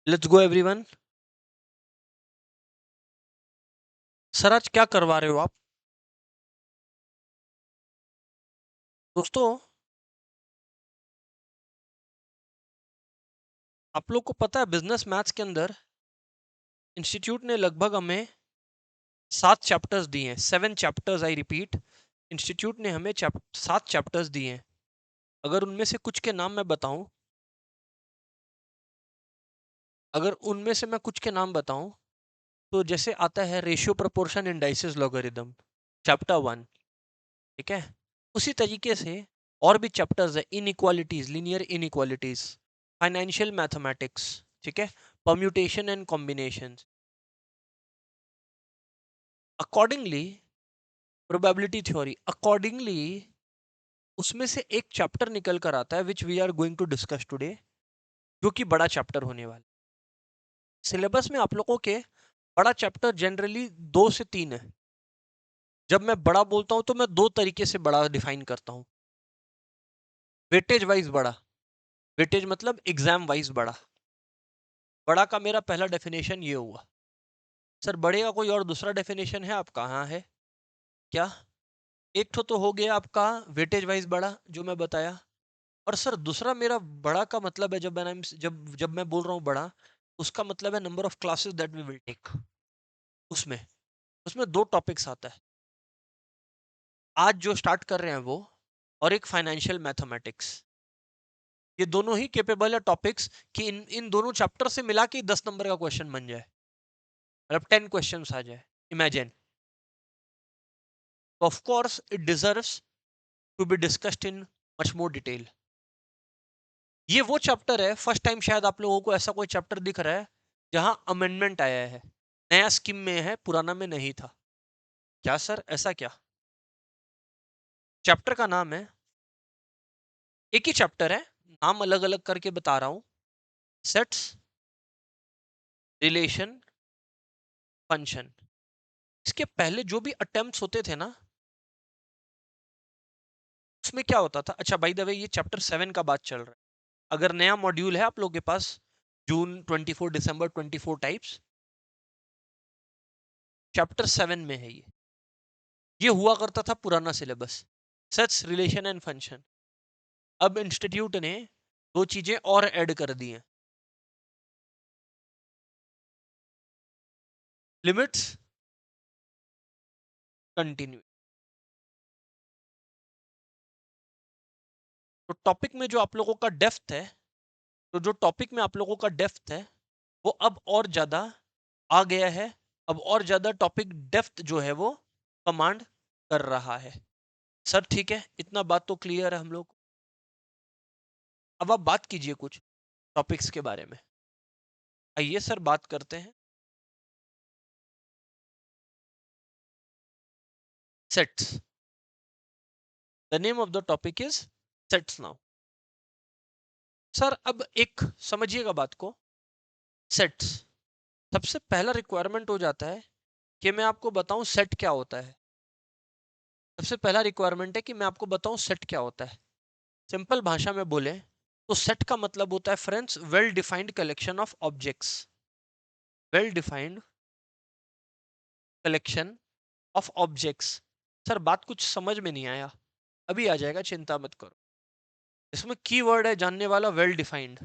Let's go everyone. Sir आज क्या करवा रहे हो आप? दोस्तों, आप लोग को पता है बिजनेस मैथ्स के अंदर इंस्टीट्यूट ने लगभग हमें 7 चैप्टर्स दिए हैं। 7 चैप्टर्स, आई रिपीट। इंस्टीट्यूट ने हमें 7 चैप्टर्स दिए हैं। अगर उनमें से कुछ के नाम मैं बताऊं, अगर उनमें से मैं कुछ के नाम बताऊं तो जैसे आता है ratio proportion indices logarithm, chapter 1। ठीक है। उसी तरीके से और भी चैप्टर्स है, inequalities, linear inequalities, financial mathematics, ठीक है, permutation and combination. Accordingly probability theory, accordingly उसमें से एक चैप्टर निकल कर आता है which we are going to discuss today, जो कि बड़ा चैप्टर होने वाला है। सिलेबस में आप लोगों के बड़ा चैप्टर जनरली 2 से 3 है। जब मैं बड़ा बोलता हूं तो मैं 2 तरीके से बड़ा डिफाइन करता हूं। वेटेज वाइज बड़ा, वेटेज मतलब एग्जाम वाइज बड़ा। बड़ा का मेरा पहला डेफिनेशन ये हुआ। सर बड़े का कोई और दूसरा डेफिनेशन है आपका? हाँ है। क्या? एक तो हो गया आपका वेटेज वाइज बड़ा जो मैं बताया। और सर दूसरा मेरा बड़ा का मतलब है, जब जब मैं बोल रहा हूँ बड़ा, उसका मतलब है number of classes that we will take. उसमें उसमें 2 टॉपिक्स आता है आज जो स्टार्ट कर रहे हैं वो, और एक फाइनेंशियल मैथमेटिक्स। ये दोनों ही केपेबल है टॉपिक्स कि इन इन दोनों चैप्टर से मिला के 10 नंबर का क्वेश्चन बन जाए, मतलब 10 क्वेश्चन आ जाए। Imagine. Of course it deserves to be discussed in much more detail. ये वो चैप्टर है, फर्स्ट टाइम शायद आप लोगों को ऐसा कोई चैप्टर दिख रहा है जहां अमेंडमेंट आया है, नया स्कीम में है, पुराना में नहीं था। क्या सर, ऐसा क्या? चैप्टर का नाम है, एक ही चैप्टर है, नाम अलग अलग करके बता रहा हूं। Sets, relation, function. इसके पहले जो भी अटेम्प्ट्स होते थे ना, उसमें क्या होता था? अच्छा बाय द वे, ये चैप्टर 7 का बात चल रहा है। अगर नया मॉड्यूल है आप लोगों के पास, जून 24 दिसंबर 24 टाइप्स, चैप्टर 7 में है ये हुआ करता था पुराना syllabus, sets, relation and function. अब इंस्टीट्यूट ने 2 चीजें और ऐड कर दी हैं, लिमिट्स, कंटिन्यू। तो टॉपिक में जो आप लोगों का डेप्थ है, तो जो टॉपिक में आप लोगों का डेप्थ है वो अब और ज्यादा आ गया है। अब और ज्यादा टॉपिक डेप्थ जो है वो कमांड कर रहा है। सर ठीक है, इतना बात तो क्लियर है हम लोग। अब आप बात कीजिए कुछ टॉपिक्स के बारे में। आइए सर बात करते हैं। Sets, the name of the topic is sets now. Sir अब एक समझिएगा बात को। सेट्स, सबसे पहला रिक्वायरमेंट हो जाता है कि मैं आपको बताऊं सेट क्या होता है। सबसे पहला रिक्वायरमेंट है कि मैं आपको बताऊं सेट क्या होता है। सिंपल भाषा में बोले तो सेट का मतलब होता है friends, well defined collection of objects. Well defined collection of objects. Sir बात कुछ समझ में नहीं आया? अभी आ जाएगा, चिंता मत करो। इसमें कीवर्ड है जानने वाला, वेल डिफाइंड।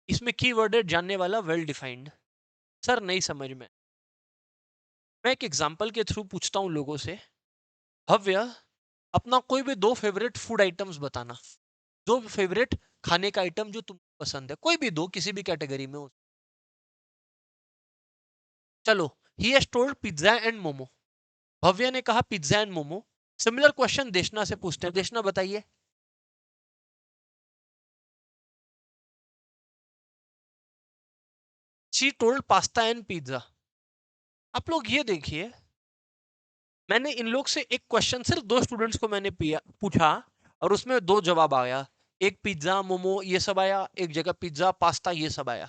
इसमें कीवर्ड है जानने वाला, वेल डिफाइंड। सर नहीं समझ में। मैं एक एग्जांपल के थ्रू पूछता हूं लोगों से। भव्य, अपना कोई भी 2 फेवरेट फूड आइटम्स बताना। 2 फेवरेट खाने का आइटम जो तुमको पसंद है, कोई भी दो, किसी भी कैटेगरी में हो। चलो, he has told pizza and momo. Bhavya ने कहा pizza and momo. Similar question Deshna से पूछते हैं। देशना बताइए। She told pasta and pizza. आप लोग ये देखिए, मैंने इन लोग से एक क्वेश्चन, सिर्फ 2 स्टूडेंट्स को मैंने पूछा, और उसमें 2 जवाब आया। एक पिज्जा मोमो ये सब आया, एक जगह पिज्जा पास्ता ये सब आया।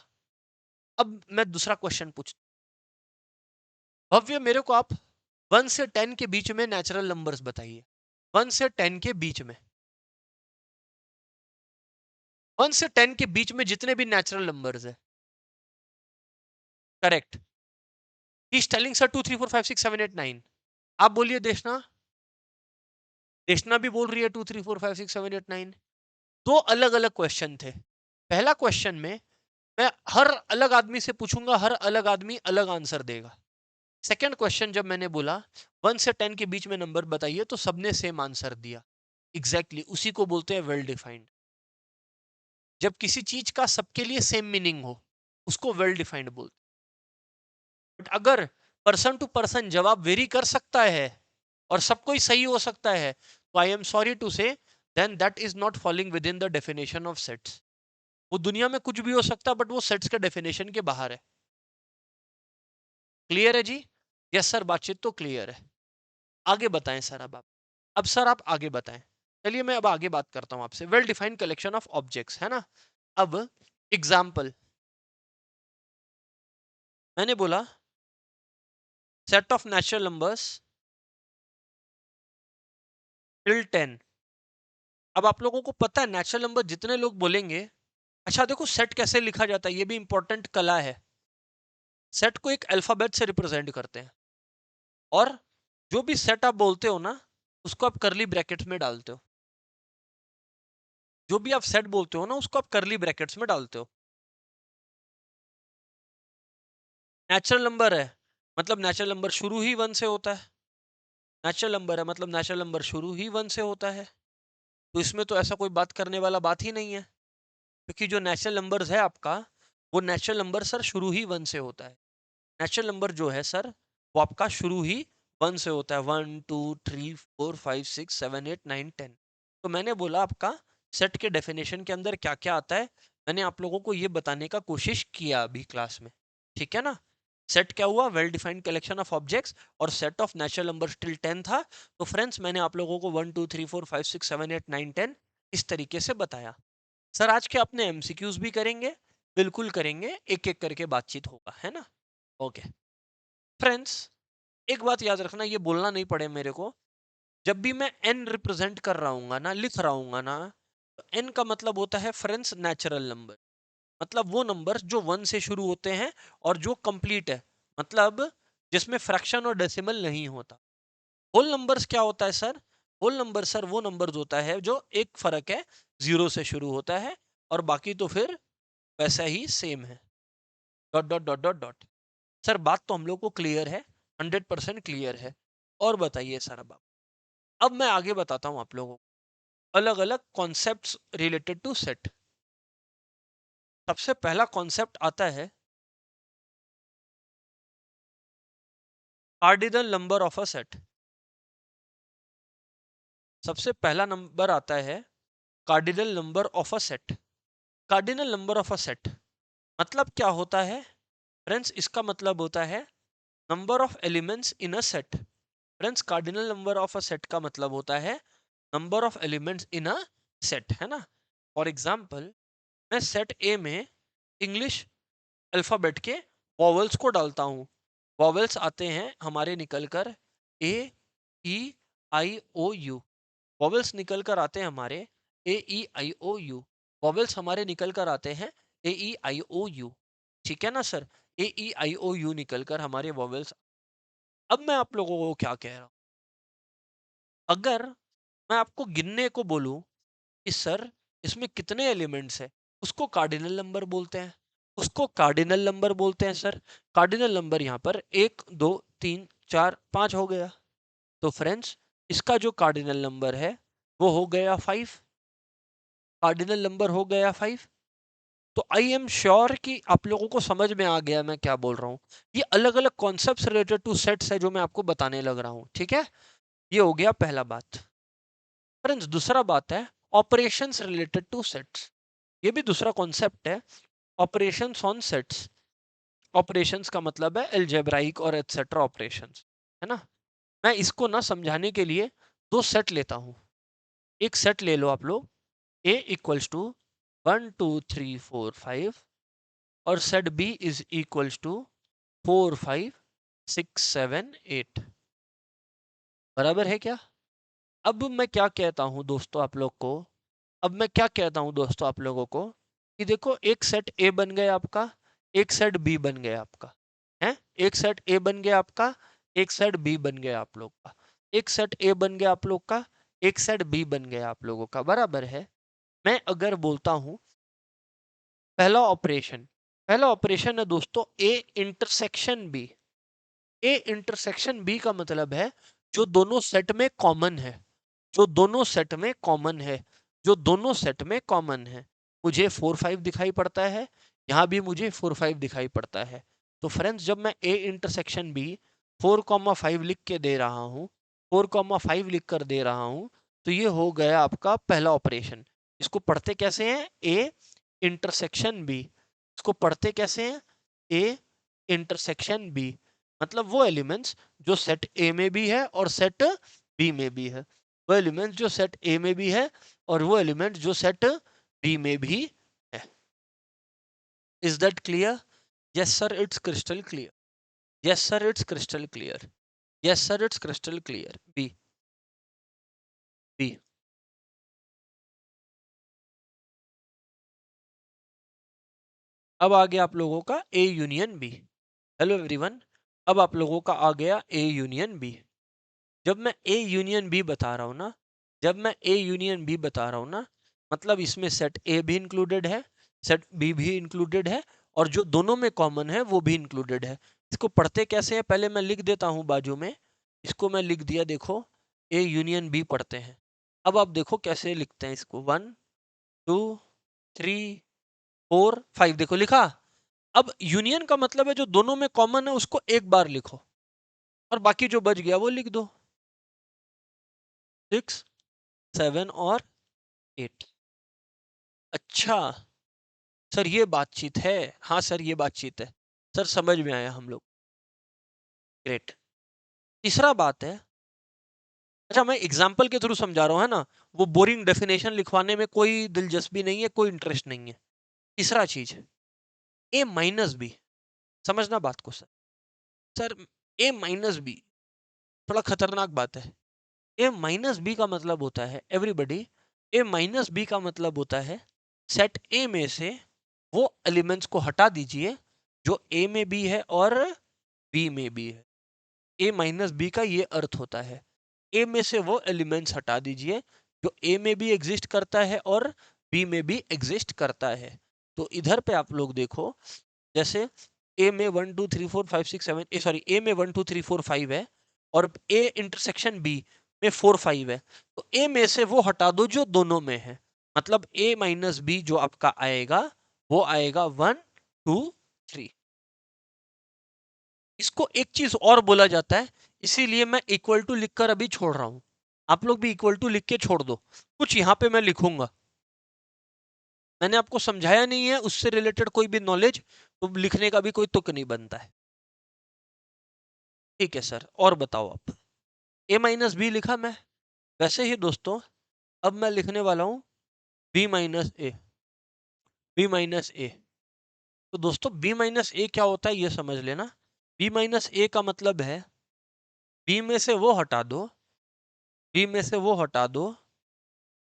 अब मैं दूसरा क्वेश्चन पूछता। भव्य, मेरे को आप 1 से 10 के बीच में नेचुरल नंबर्स बताइए। 1 से 10 के बीच में, 1 से 10 के बीच में जितने भी नेचुरल नंबर्स है। Correct. He is telling sir 2 3 4 5 6 7 8 9। आप बोलिए देशना। देशना भी बोल रही है 2 3 4 5 6 7 8 9। दो अलग अलग क्वेश्चन थे। पहला क्वेश्चन में मैं हर अलग आदमी से पूछूंगा, हर अलग आदमी अलग आंसर देगा। सेकंड क्वेश्चन जब मैंने बोला 1 से 10 के बीच में नंबर बताइए, तो सबने सेम आंसर दिया। एग्जैक्टली उसी को बोलते हैं वेल डिफाइंड। जब किसी चीज का सबके लिए सेम मीनिंग हो, उसको वेल डिफाइंड बोलते हैं। बट अगर पर्सन टू पर्सन जवाब वेरी कर सकता है और सबको ही सही हो सकता है, तो I am sorry to say then that is not falling within the definition of sets. वो दुनिया में कुछ भी हो सकता है, बट वो सेट्स के डेफिनेशन के बाहर है। क्लियर है जी? यस सर, बातचीत तो क्लियर है। आगे बताएं सर। अब सर आप आगे बताएं। चलिए मैं अब आगे बात करता हूं आपसे। Well defined collection of objects, है ना। अब एग्जाम्पल मैंने बोला set of natural numbers till 10। अब आप लोगों को पता है नेचुरल नंबर जितने लोग बोलेंगे। अच्छा देखो, सेट कैसे लिखा जाता है, ये भी इंपॉर्टेंट कला है। सेट को एक अल्फाबेट से रिप्रेजेंट करते हैं, और जो भी सेट आप बोलते हो ना, उसको आप करली ब्रैकेट्स में डालते हो। जो भी आप सेट बोलते हो ना, उसको आप करली ब्रैकेट्स में डालते हो। नेचुरल नंबर है मतलब नेचुरल नंबर शुरू ही 1 से होता है। नेचुरल नंबर है मतलब नेचुरल नंबर शुरू ही 1 से होता है। तो इसमें तो ऐसा कोई बात करने वाला बात ही नहीं है, क्योंकि जो नेचुरल नंबर्स है आपका, वो नेचुरल नंबर सर शुरू ही 1 से होता है। नेचुरल नंबर जो है सर, वो आपका शुरू ही 1 से होता है। 1 2 3 4 5 6 7 8 9 10। तो मैंने बोला आपका सेट के डेफिनेशन के अंदर क्या क्या आता है, मैंने आप लोगों को ये बताने का कोशिश किया अभी क्लास में। ठीक है ना। सेट क्या हुआ, well defined collection of objects, और set of natural number till 10 था। तो फ्रेंड्स मैंने आप लोगों को 1 2 3 4 5 6 7 8 9 10 इस तरीके से बताया। सर आज के अपने एमसीक्यूज भी करेंगे, बिल्कुल करेंगे, एक एक करके बातचीत होगा, है ना। ओके फ्रेंड्स, एक बात याद रखना, ये बोलना नहीं पड़े मेरे को। जब भी मैं एन रिप्रेजेंट कर रहा हूँ ना, लिख रहा हूँ ना, तो एन का मतलब होता है फ्रेंड्स नेचुरल नंबर। मतलब वो नंबर जो 1 से शुरू होते हैं और जो कंप्लीट है, मतलब जिसमें फ्रैक्शन और डेसिमल नहीं होता। होल नंबर्स क्या होता है सर? होल नंबर सर वो नंबर्स होता है जो एक फर्क है, 0 से शुरू होता है और बाकी तो फिर वैसा ही सेम है। Dot dot dot dot dot. Sir बात तो हम लोग को क्लियर है, 100% क्लियर है। और बताइए सर। अब मैं आगे बताता हूं आप लोगों को अलग अलग कॉन्सेप्ट्स रिलेटेड टू सेट। सबसे पहला कॉन्सेप्ट आता है cardinal number of a set. सबसे पहला नंबर आता है cardinal number of a set. Cardinal number of a set मतलब क्या होता है फ्रेंड्स? इसका मतलब होता है number of elements in a set. Friends, cardinal number of a set का मतलब होता है number of elements in a set, है ना। फॉर एग्जाम्पल, मैं सेट ए में इंग्लिश अल्फाबेट के वॉवल्स को डालता हूँ। वॉवल्स आते हैं हमारे निकल कर ए ई आई ओ यू। वॉवल्स निकल कर आते हैं हमारे ए ई आई ओ यू। वॉवल्स हमारे निकल कर आते हैं ए ई आई ओ यू। ठीक है ना sir. A E I O you निकल कर हमारे वॉवल्स। अब मैं आप लोगों को क्या कह रहा हूँ, अगर मैं आपको गिनने को बोलूं कि सर इसमें कितने एलिमेंट्स हैं, उसको कार्डिनल नंबर बोलते हैं। उसको कार्डिनल नंबर बोलते हैं सर। कार्डिनल नंबर यहाँ पर 1 2 3 4 5 हो गया। तो फ्रेंड्स, इसका जो कार्डिनल नंबर है वो हो गया 5। कार्डिनल नंबर हो गया 5। तो आई एम श्योर कि आप लोगों को समझ में आ गया मैं क्या बोल रहा हूँ। ये अलग अलग कॉन्सेप्ट्स रिलेटेड टू सेट्स है जो मैं आपको बताने लग रहा हूँ। ठीक है, ये हो गया पहला बात। फ्रेंड्स, दूसरा बात है ऑपरेशंस रिलेटेड टू सेट्स। ये भी दूसरा कॉन्सेप्ट है, ऑपरेशंस ऑन सेट्स। ऑपरेशंस का मतलब है अलजेब्राइक और एटसेट्रा ऑपरेशंस, है ना। मैं इसको ना समझाने के लिए दो सेट लेता हूँ। एक सेट ले लो आप लोग, ए इक्वल्स टू 1 2 3 4 5 और set B is equals to 4 5 6 7 8। बराबर है क्या? अब मैं क्या कहता हूँ दोस्तों आप लोग को, अब मैं क्या कहता हूँ दोस्तों आप लोगों को, कि देखो एक सेट ए बन गया आपका, एक सेट बी बन गया आपका। एक सेट ए बन गया आपका, एक सेट बी बन गया आप लोग का, एक सेट ए बन गया आप लोग का, एक सेट बी बन गया आप लोगों का, बराबर है। मैं अगर बोलता हूं पहला ऑपरेशन है दोस्तों A intersection B. A intersection B का मतलब है जो दोनों सेट में कॉमन है, जो दोनों सेट में कॉमन है, जो दोनों सेट में कॉमन है। मुझे 4 5 दिखाई पड़ता है, यहाँ भी मुझे 4 5 दिखाई पड़ता है। तो फ्रेंड्स जब मैं ए इंटरसेक्शन बी 4 5 लिख के दे रहा हूँ, 4 5 लिख कर दे रहा हूँ, तो ये हो गया आपका पहला ऑपरेशन। इसको पढ़ते कैसे हैं? A intersection B. इसको पढ़ते कैसे हैं? A intersection B. मतलब वो एलिमेंट्स जो सेट ए में भी है और सेट बी में भी है, वो एलिमेंट जो सेट ए में भी है और वो एलिमेंट जो सेट बी में भी है। Is that clear? Yes sir, it's crystal clear. Yes sir, it's crystal clear. Yes sir, it's crystal clear. B B अब आ गया आप लोगों का A union B. Hello everyone, अब आप लोगों का आ गया ए यूनियन बी। जब मैं ए यूनियन बी बता रहा हूं ना, जब मैं ए यूनियन बी बता रहा हूं ना, मतलब इसमें सेट ए भी इंक्लूडेड है, सेट बी भी इंक्लूडेड है, और जो दोनों में कॉमन है वो भी इंक्लूडेड है। इसको पढ़ते कैसे हैं पहले मैं लिख देता हूं बाजू में। इसको मैं लिख दिया, देखो ए यूनियन बी पढ़ते हैं। अब आप देखो कैसे लिखते हैं इसको, 1 2 3 4 5, देखो लिखा। अब यूनियन का मतलब है जो दोनों में कॉमन है उसको एक बार लिखो, और बाकी जो बच गया वो लिख दो, 6 7 और 8। अच्छा सर ये बातचीत है, हाँ सर ये बातचीत है, सर समझ में आया हम लोग। ग्रेट। तीसरा बात है, अच्छा मैं एग्जाम्पल के थ्रू समझा रहा हूँ, है ना, वो बोरिंग डेफिनेशन लिखवाने में कोई दिलचस्पी नहीं है, कोई इंटरेस्ट नहीं है। तीसरा चीज, ए माइनस बी, समझना बात को सर। सर ए माइनस बी थोड़ा खतरनाक बात है। ए माइनस बी का मतलब होता है, एवरीबॉडी, ए माइनस बी का मतलब होता है सेट ए में से वो एलिमेंट्स को हटा दीजिए जो ए में भी है और बी में भी है। ए माइनस बी का ये अर्थ होता है, ए में से वो एलिमेंट्स हटा दीजिए जो ए में भी एग्जिस्ट करता है और बी में भी एग्जिस्ट करता है। तो इधर पे आप लोग देखो, जैसे ए में 1 2 3 4 5 6 7, सॉरी ए में 1 2 3 4 5 है और ए इंटरसेक्शन बी में 4 5 है, तो ए में से वो हटा दो जो दोनों में है। मतलब ए माइनस बी जो आपका आएगा वो आएगा 1 2 3। इसको एक चीज और बोला जाता है, इसीलिए मैं इक्वल टू लिखकर अभी छोड़ रहा हूं। आप लोग भी इक्वल टू लिख के छोड़ दो, कुछ यहां पे मैं लिखूंगा, मैंने आपको समझाया नहीं है उससे रिलेटेड कोई भी नॉलेज, तो लिखने का भी कोई तुक नहीं बनता है। ठीक है सर, और बताओ आप। ए माइनस बी लिखा मैं, वैसे ही दोस्तों अब मैं लिखने वाला हूं बी माइनस ए। बी माइनस ए, तो दोस्तों बी माइनस ए क्या होता है ये समझ लेना। बी माइनस ए का मतलब है बी में से वो हटा दो, बी में से वो हटा दो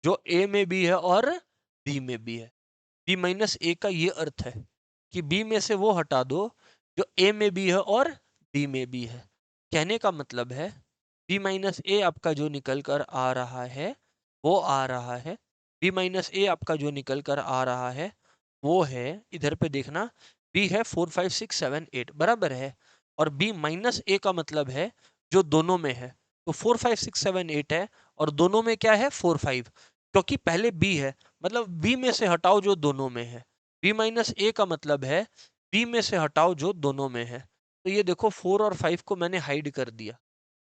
जो ए में भी है और बी में भी है। बी माइनस ए का ये अर्थ है कि बी में से वो हटा दो जो ए में भी है और बी में भी है। कहने का मतलब है बी माइनस ए आपका जो निकल कर आ रहा है वो आ रहा है, बी माइनस ए आपका जो निकल कर आ रहा है वो है, इधर पे देखना, बी है 4 5 6 7 8, बराबर है। और बी माइनस ए का मतलब है जो दोनों में है, तो 4 5 6 7 8 है और दोनों में क्या है 4 5, क्योंकि पहले बी है, मतलब बी में से हटाओ जो दोनों में है। बी माइनस ए का मतलब है बी में से हटाओ जो दोनों में है। तो ये देखो 4 और 5 को मैंने हाइड कर दिया,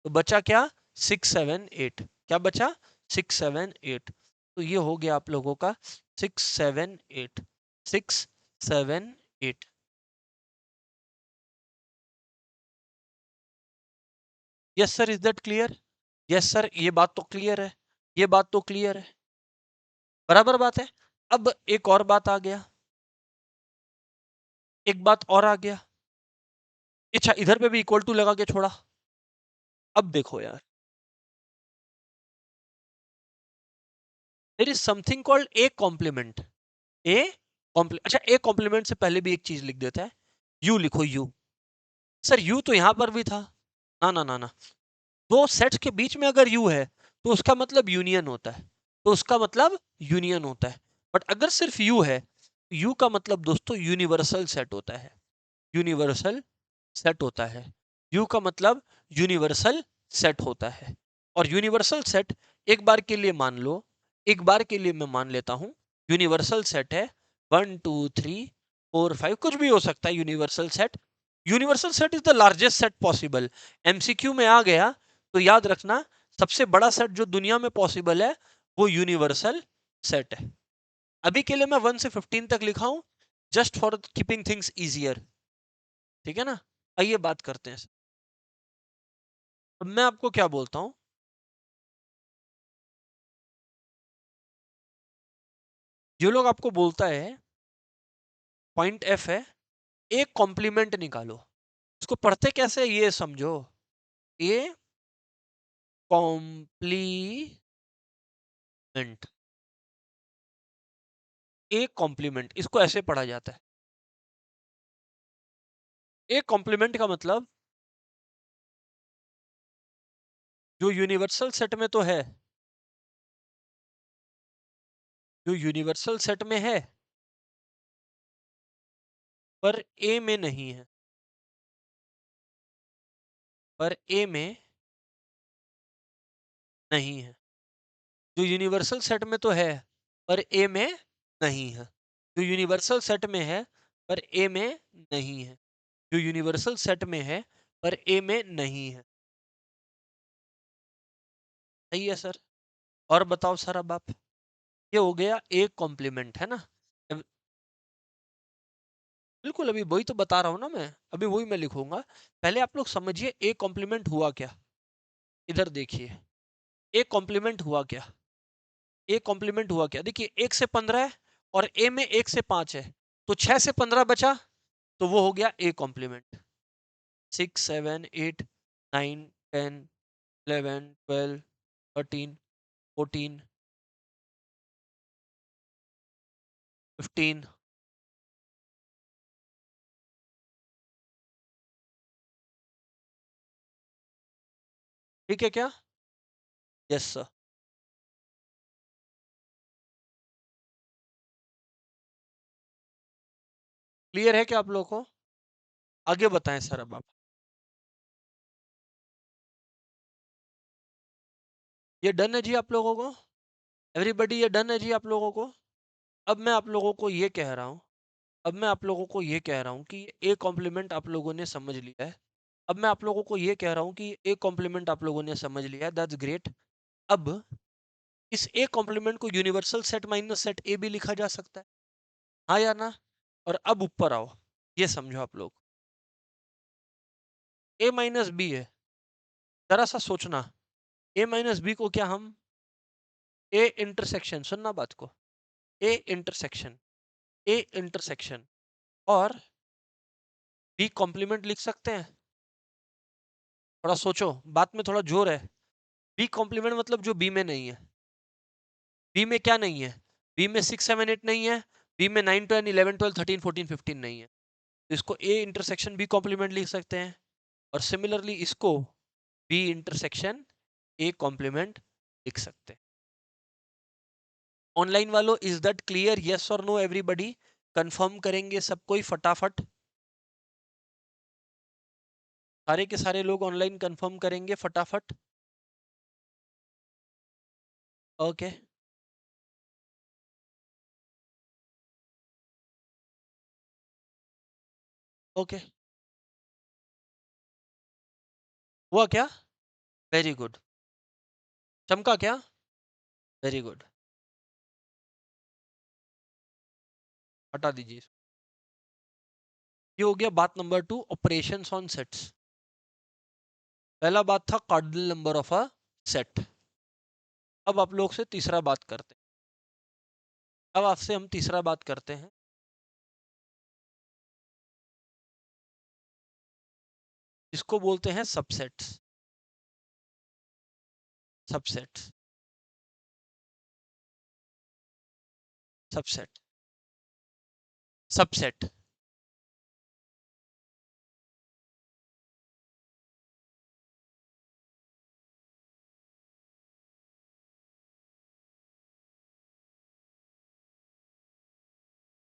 तो बचा क्या, 6 7 8। क्या बचा, 6 7 8। तो ये हो गया आप लोगों का 6 7 8, 6 7 8। Yes sir, is that clear? Yes sir, ये बात तो क्लियर है, ये बात तो क्लियर है, बराबर बात है। अब एक और बात आ गया, एक बात और आ गया। अच्छा इधर पे भी इक्वल टू लगा के छोड़ा। अब देखो यार, there is something called a complement. A complement, अच्छा ए कॉम्प्लीमेंट से पहले भी एक चीज लिख देता है, यू लिखो, यू। सर यू तो यहां पर भी था। ना ना ना ना, दो सेट्स के बीच में अगर यू है तो उसका मतलब यूनियन होता है, तो उसका मतलब यूनियन होता है। बट अगर सिर्फ यू है, यू का मतलब दोस्तों यूनिवर्सल सेट होता है, यूनिवर्सल सेट होता है। यू का मतलब यूनिवर्सल सेट होता है। और यूनिवर्सल सेट एक बार के लिए मान लो, एक बार के लिए मैं मान लेता हूं यूनिवर्सल सेट है 1 2 3 4 5, कुछ भी हो सकता है universal set. Universal set is the largest set possible. MCQ में आ गया तो याद रखना, सबसे बड़ा सेट जो दुनिया में पॉसिबल है वो यूनिवर्सल सेट है। अभी के लिए मैं 1 से 15 तक लिखा हूं, just for keeping things easier. ठीक है ना। आइए बात करते हैं। अब मैं आपको क्या बोलता हूं, जो लोग आपको बोलता है पॉइंट एफ है, एक कॉम्प्लीमेंट निकालो। इसको पढ़ते कैसे ये समझो। ए कॉम्प्लीमेंट, एक कॉम्प्लीमेंट इसको ऐसे पढ़ा जाता है। एक कॉम्प्लीमेंट का मतलब जो यूनिवर्सल सेट में तो है, जो यूनिवर्सल सेट में है पर ए में नहीं है, पर ए में नहीं है। जो यूनिवर्सल सेट में तो है पर ए में नहीं है, जो यूनिवर्सल सेट में है पर ए में नहीं है, जो यूनिवर्सल सेट में है पर ए में नहीं है। सही है सर। और बताओ सर, अब आप, ये हो गया एक कॉम्प्लीमेंट है ना। बिल्कुल, अभी वही तो बता रहा हूं ना मैं, अभी वही मैं लिखूंगा। पहले आप लोग समझिए एक कॉम्प्लीमेंट हुआ क्या। इधर देखिए, एक कॉम्प्लीमेंट हुआ क्या, एक कॉम्प्लीमेंट हुआ क्या। देखिए 1 से 15 है और ए में 1 से 5 है, तो 6 से 15 बचा, तो वो हो गया ए कॉम्प्लीमेंट। 6 7 8 9 10 11 12 13 14 15। ठीक है क्या। Yes sir. क्लियर है क्या आप लोगों को। आगे बताएं सर अब आप। ये डन है जी आप लोगों को, एवरीबॉडी ये डन है जी आप लोगों को। अब मैं आप लोगों को ये कह रहा हूँ, अब मैं आप लोगों को ये कह रहा हूँ कि एक कॉम्प्लीमेंट आप लोगों ने समझ लिया है। अब मैं आप लोगों को ये कह रहा हूँ कि एक कॉम्प्लीमेंट आप लोगों ने समझ लिया है, दैट्स ग्रेट। अब इस एक कॉम्प्लीमेंट को यूनिवर्सल सेट माइनस सेट ए भी लिखा जा सकता है, हाँ या ना। और अब ऊपर आओ, ये समझो आप लोग, ए माइनस बी है। जरा सा सोचना, ए माइनस बी को क्या हम ए इंटरसेक्शन, सुनना बात को, ए इंटरसेक्शन, ए इंटरसेक्शन और बी कॉम्प्लीमेंट लिख सकते हैं। थोड़ा सोचो, बात में थोड़ा जोर है। बी कॉम्प्लीमेंट मतलब जो बी में नहीं है। बी में क्या नहीं है, बी में 6 7 8 नहीं है, बी में 9 10 11 12 13 14 15 नहीं है, तो इसको ए इंटरसेक्शन बी कॉम्प्लीमेंट लिख सकते हैं। और सिमिलरली इसको बी इंटरसेक्शन ए कॉम्प्लीमेंट लिख सकते हैं। ऑनलाइन वालों, इज दैट क्लियर, यस और नो एवरीबॉडी। कंफर्म करेंगे सब कोई फटाफट, सारे के सारे लोग ऑनलाइन कंफर्म करेंगे फटाफट। ओके। ओके, हुआ क्या, वेरी गुड। चमका क्या, वेरी गुड। हटा दीजिए। ये हो गया बात नंबर 2, ऑपरेशंस ऑन सेट्स। पहला बात था cardinal number of a set. अब आप लोग से तीसरा बात करते हैं, अब आपसे हम तीसरा बात करते हैं, इसको बोलते हैं सबसेट्स। Subsets, subset, subset.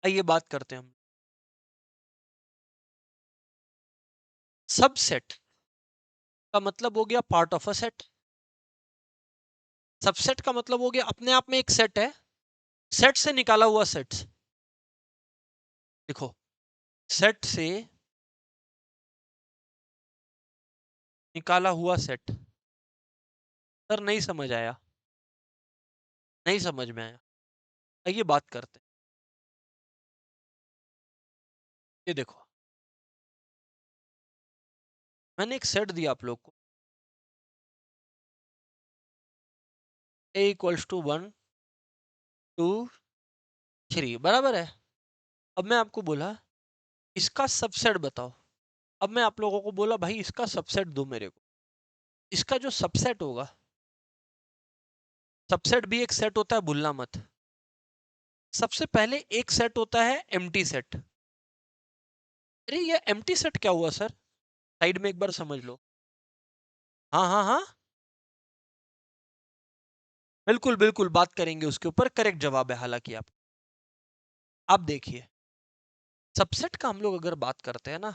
आइए बात करते हैं हम। सबसेट का मतलब हो गया part of a set. Subset का मतलब हो गया अपने आप में एक सेट है, सेट से निकाला हुआ सेट्स। देखो, सेट से निकाला हुआ सेट। सर नहीं समझ आया, नहीं समझ में आया। आइए बात करते हैं। ये देखो, मैंने एक सेट दिया आप लोग को, ए इक्वल्स टू 1 2 3, बराबर है। अब मैं आपको बोला इसका सबसेट बताओ। अब मैं आप लोगों को बोला भाई इसका सबसेट दो मेरे को। इसका जो सबसेट होगा, सबसेट भी एक सेट होता है, भूलना मत। सबसे पहले एक सेट होता है एम्प्टी सेट। अरे ये एम्प्टी सेट क्या हुआ सर? साइड में एक बार समझ लो। हाँ हाँ हाँ, बिल्कुल बिल्कुल बात करेंगे उसके ऊपर। करेक्ट जवाब है हालांकि आप देखिए, सबसेट का हम लोग अगर बात करते हैं ना,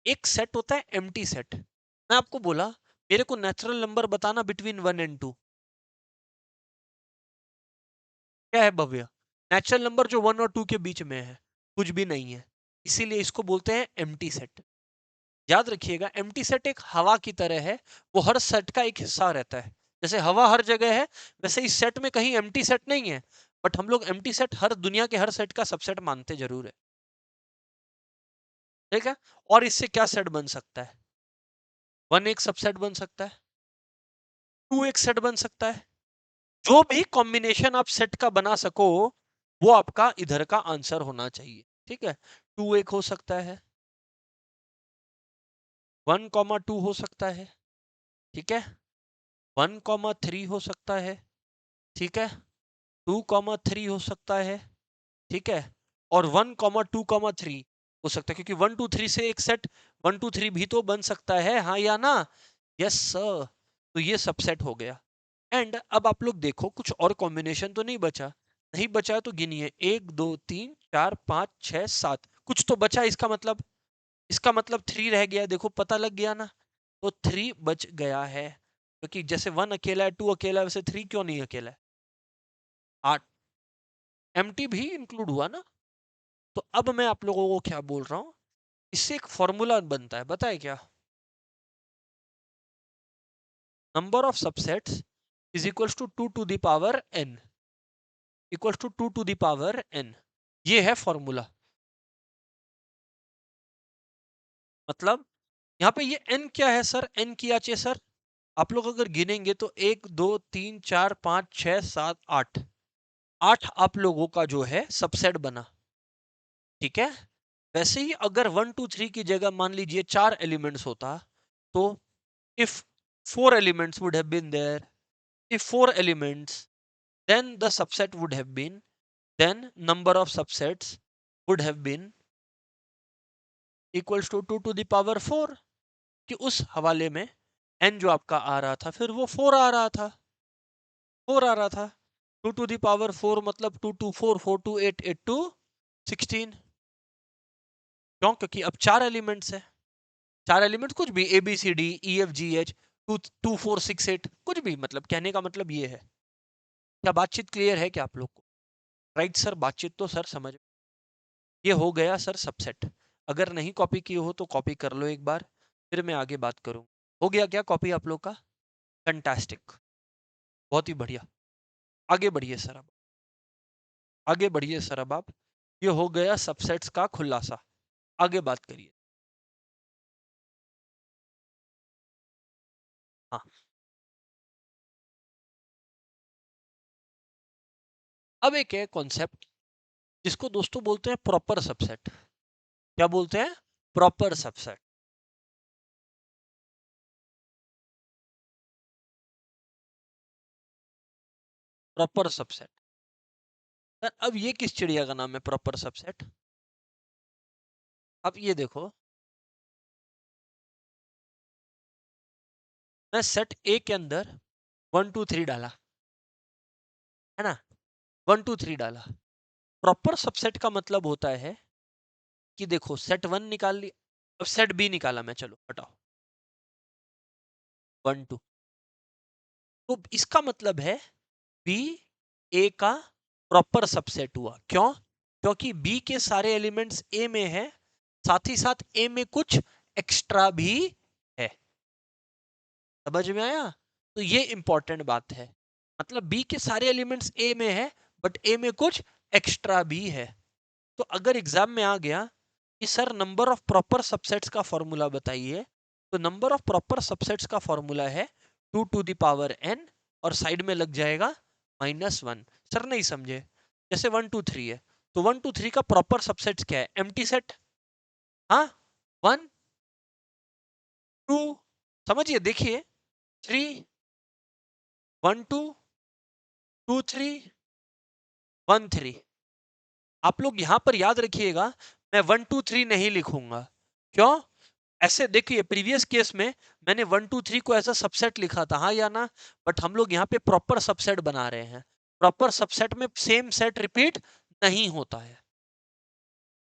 एक सेट होता है एम्प्टी सेट। मैं आपको बोला मेरे को नेचुरल नंबर बताना बिटवीन 1 और 2। क्या है भव्य? नेचुरल नंबर जो 1 और 2 के बीच में है, कुछ भी नहीं है, इसीलिए इसको बोलते हैं एम्प्टी सेट। याद रखिएगा, एम्प्टी सेट एक हवा की तरह है, वो हर सेट का एक हिस्सा रहता है। जैसे हवा हर जगह है, वैसे इस सेट में कहीं एम्प्टी सेट नहीं है, बट हम लोग एम्प्टी सेट हर दुनिया के हर सेट का सबसेट मानते जरूर है। ठीक है। और इससे क्या सेट बन सकता है? 1 एक सबसेट बन सकता है, 2 एक सेट बन सकता है। जो भी कॉम्बिनेशन आप सेट का बना सको, वो आपका इधर का आंसर होना चाहिए। ठीक है। 2 एक हो सकता है, 1 कॉमा 2 हो सकता है, ठीक है, 1 कॉमा 3 हो सकता है, ठीक है, 2 कॉमा 3 हो सकता है, ठीक है, और 1 कॉमा 2 कॉमा 3 हो सकता है, क्योंकि 1 2 3 से एक सेट 1 2 3 भी तो बन सकता है, हाँ या ना? Yes sir. तो ये सबसेट हो गया। एंड अब आप लोग देखो, कुछ और कॉम्बिनेशन तो नहीं बचा? नहीं बचा तो गिनिए, 1 2 3 4 5 6 7, कुछ तो बचा। इसका मतलब 3 रह गया। देखो पता लग गया ना? तो 3 बच गया है, क्योंकि जैसे 1 अकेला है, 2 अकेला है, वैसे 3 क्यों नहीं अकेला है? 8 एम्प्टी भी इंक्लूड हुआ ना? तो अब मैं आप लोगों को क्या बोल रहा हूं, इससे एक फॉर्मूला बनता है, बताए क्या? Number of subsets is equals to 2 to the power n, equals to 2 to the power n। ये है फॉर्मूला। मतलब यहाँ पे ये n क्या है सर? n की आचे सर, आप लोग अगर गिनेंगे तो 1 2 3 4 5 6 7 8, 8 आप लोगों का जो है सबसेट बना। ठीक है। वैसे ही अगर 1 2 3 की जगह मान लीजिए 4 एलिमेंट्स होता, तो if 4 elements would have been there, if 4 elements, then the subset would have been, then number of subsets would have been equals to 2 to the power 4। कि उस हवाले में n जो आपका आ रहा था, फिर वो 4 आ रहा था, 4 आ रहा था। 2 to the power 4 मतलब 2 2 4 4 2 8 8 2 16। क्यों? क्योंकि अब 4 एलिमेंट्स है। 4 एलिमेंट्स कुछ भी, A B C D E F G H, 2 2 4 6 8, कुछ भी। मतलब कहने का मतलब ये है। क्या बातचीत क्लियर है क्या आप लोग को? राइट सर, बातचीत तो सर समझ। ये हो गया सर सबसेट। अगर नहीं कॉपी किए हो तो कॉपी कर लो एक बार, फिर मैं आगे बात करूं। हो गया क्या कॉपी आप लोग का? फैंटास्टिक, बहुत ही बढ़िया। आगे बढ़िए सर अब, आगे बढ़िए सर अब आप। ये हो गया सबसेट्स का खुलासा। आगे बात करिए। हाँ, अब एक है कॉन्सेप्ट जिसको दोस्तों बोलते हैं प्रॉपर सबसेट। क्या बोलते हैं? Proper subset. Proper subset. Sir अब ये किस चिड़िया का नाम है प्रॉपर सबसेट? अब ये देखो, मैं सेट ए के अंदर 1 2 3 डाला, है ना? 1 2 3 डाला, प्रॉपर सबसेट का मतलब होता है कि देखो सेट 1 निकाल ली, अब सेट बी निकाला मैं, चलो हटाओ 1 2, तो इसका मतलब है बी ए का प्रॉपर सबसेट हुआ। क्यों? क्योंकि बी के सारे एलिमेंट्स ए में है, साथ ही साथ ए में कुछ एक्स्ट्रा भी है। समझ में आया? तो ये इंपॉर्टेंट बात है, मतलब बी के सारे एलिमेंट्स ए में है बट ए में कुछ एक्स्ट्रा भी है। तो अगर एग्जाम में आ गया कि sir number of proper subsets का फॉर्मूला बताइए, तो नंबर ऑफ प्रॉपर सबसेट्स का फॉर्मूला है 2 टू द पावर n और साइड में लग जाएगा -1। सर नहीं समझे, जैसे 1 2 3 है, तो 1 2 3 का प्रॉपर सबसेट्स क्या है? Empty set. हाँ, 1 2, समझिए, देखिए 3 1 2 2 3 1 3। आप लोग यहां पर याद रखिएगा, मैं 1 2 3 नहीं लिखूंगा। क्यों? ऐसे देखिए प्रीवियस केस में मैंने 1 2 3 को ऐसा सबसेट लिखा था, हाँ या ना? बट हम लोग यहाँ पे प्रॉपर सबसेट बना रहे हैं। प्रॉपर सबसेट में सेम सेट रिपीट नहीं होता है,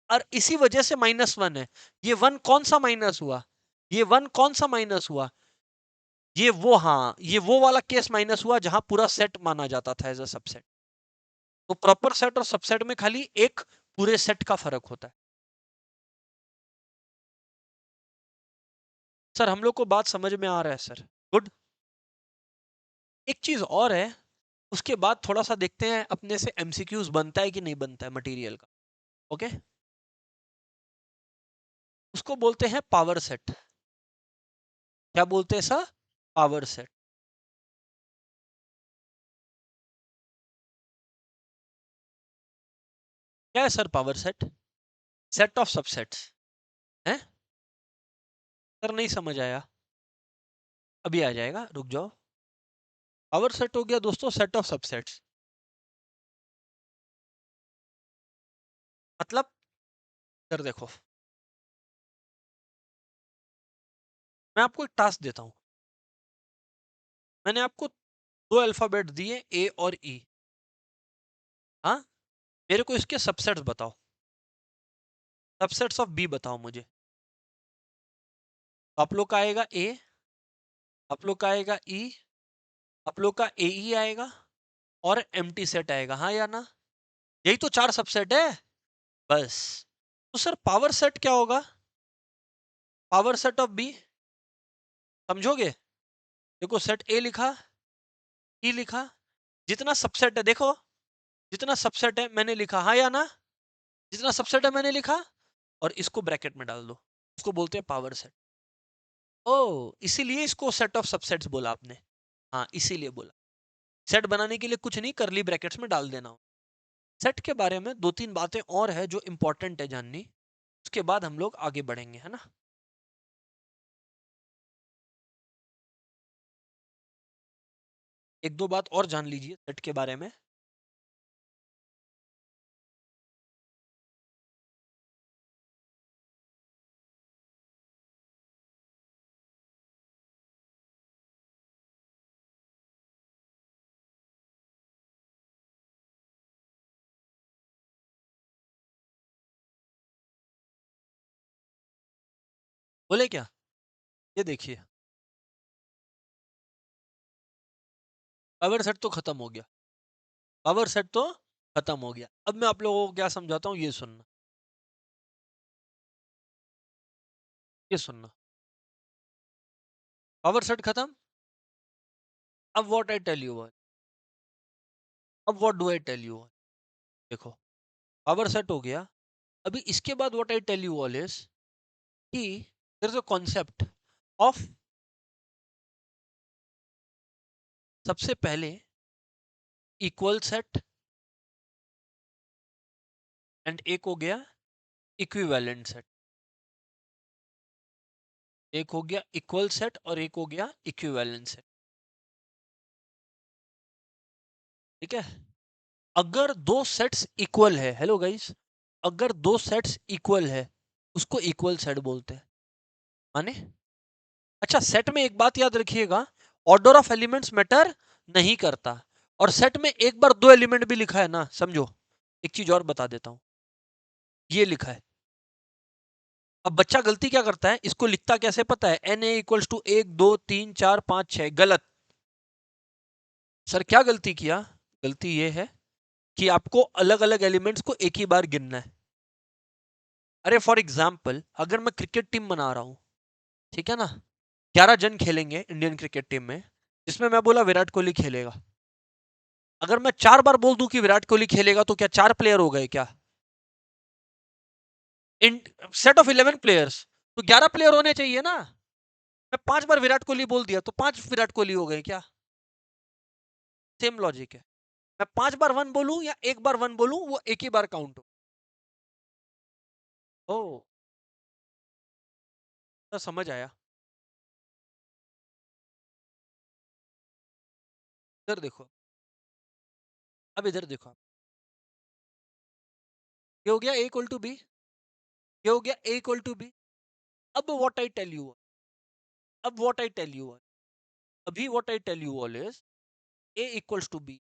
और इसी वजह से -1 है। ये 1 कौन सा माइनस हुआ? ये 1 कौन सा माइनस हुआ? ये वो, हाँ, ये वो वाला केस माइनस हुआ जहां पूरा सेट माना जाता था एज अ सबसेट। तो प्रॉपर सेट और सबसेट में खाली एक पूरे सेट का फर्क होता है। सर हम लोग को बात समझ में आ रहा है सर? गुड। एक चीज और है, उसके बाद थोड़ा सा देखते हैं अपने से एमसीक्यूज बनता है कि नहीं बनता है मटेरियल का। ओके, उसको बोलते हैं पावर सेट। क्या बोलते हैं सर? Power set. क्या है sir power set? Set of subsets है। सर नहीं समझ आया, अभी आ जाएगा, रुक जाओ। पावर सेट हो गया दोस्तों सेट ऑफ सबसेट्स। मतलब सर देखो, मैं आपको एक टास्क देता हूं, मैंने आपको दो अल्फाबेट दिए ए और ई। हाँ, मेरे को इसके सबसेट्स बताओ, सबसेट्स ऑफ बी बताओ मुझे। आप लोग का आएगा ए, आप लोग का आएगा ई, आप लोग का ए ई आएगा और एम्प्टी सेट आएगा, हाँ या ना? यही तो चार सबसेट है बस। तो सर पावर सेट क्या होगा? पावर सेट ऑफ बी, समझोगे? देखो सेट ए लिखा, ई लिखा, जितना सबसेट है देखो, जितना सबसेट है मैंने लिखा, हाँ या ना? जितना सबसेट है मैंने लिखा, और इसको ब्रैकेट में डाल दो, उसको बोलते हैं पावर सेट। ओ, इसीलिए इसको सेट ऑफ सबसेट्स बोला आपने। हाँ, इसीलिए बोला। सेट बनाने के लिए कुछ नहीं, करली ब्रैकेट्स में डाल देना। सेट के बारे में दो तीन बातें और है जो इंपॉर्टेंट है जाननी, उसके बाद हम लोग आगे बढ़ेंगे, है ना? एक दो बात और जान लीजिए सेट के बारे में। बोले क्या? ये देखिए, पावर सेट तो खत्म हो गया, पावर सेट तो खत्म हो गया। अब मैं आप लोगों को क्या समझाता हूँ, ये सुनना, ये सुनना। पावर सेट खत्म। अब व्हाट आई टेल यू, अब what do I tell you. देखो, पावर सेट हो गया, अभी इसके बाद what I tell you all is कि there is a concept of, सबसे पहले इक्वल सेट, एंड एक हो गया इक्विवेलेंट सेट। एक हो गया इक्वल सेट और एक हो गया इक्विवेलेंट सेट। ठीक है? अगर दो सेट्स इक्वल है, हेलो गाइस, अगर दो सेट्स इक्वल है उसको इक्वल सेट बोलते हैं। माने, अच्छा, सेट में एक बात याद रखिएगा, ऑर्डर ऑफ एलिमेंट्स मैटर नहीं करता, और सेट में एक बार दो एलिमेंट भी लिखा है ना, समझो, एक चीज और बता देता हूँ, ये लिखा है। अब बच्चा गलती क्या करता है, इसको लिखता कैसे पता है, Na इक्वल्स टू 1 2 3 4 5 6, गलत। सर क्या गलती किया, गलती ये है कि आपको अलग अलग एलिमेंट्स को एक ही बार गिनना है। अरे फॉर एग्जाम्पल अगर मैं क्रिकेट टीम बना रहा हूं, ठीक है ना, 11 जन खेलेंगे इंडियन क्रिकेट टीम में, जिसमें मैं बोला विराट कोहली खेलेगा। अगर मैं 4 बार बोल दूं कि विराट कोहली खेलेगा तो क्या 4 प्लेयर हो गए क्या, इन सेट ऑफ 11 प्लेयर्स, तो 11 प्लेयर होने चाहिए ना। मैं 5 बार विराट कोहली बोल दिया तो 5 विराट कोहली हो गए क्या। सेम लॉजिक है, मैं 5 बार वन बोलूं या 1 बार वन बोलूं, वो एक ही बार काउंट हो। ओ, तो समझ आया। इधर देखो, अब इधर देखो, ये हो गया A इक्वल टू बी, ये हो गया A इक्वल टू बी। अब व्हाट आई टेल यू, अब व्हाट आई टेल यू, अभी what I tell you all is A equals to B,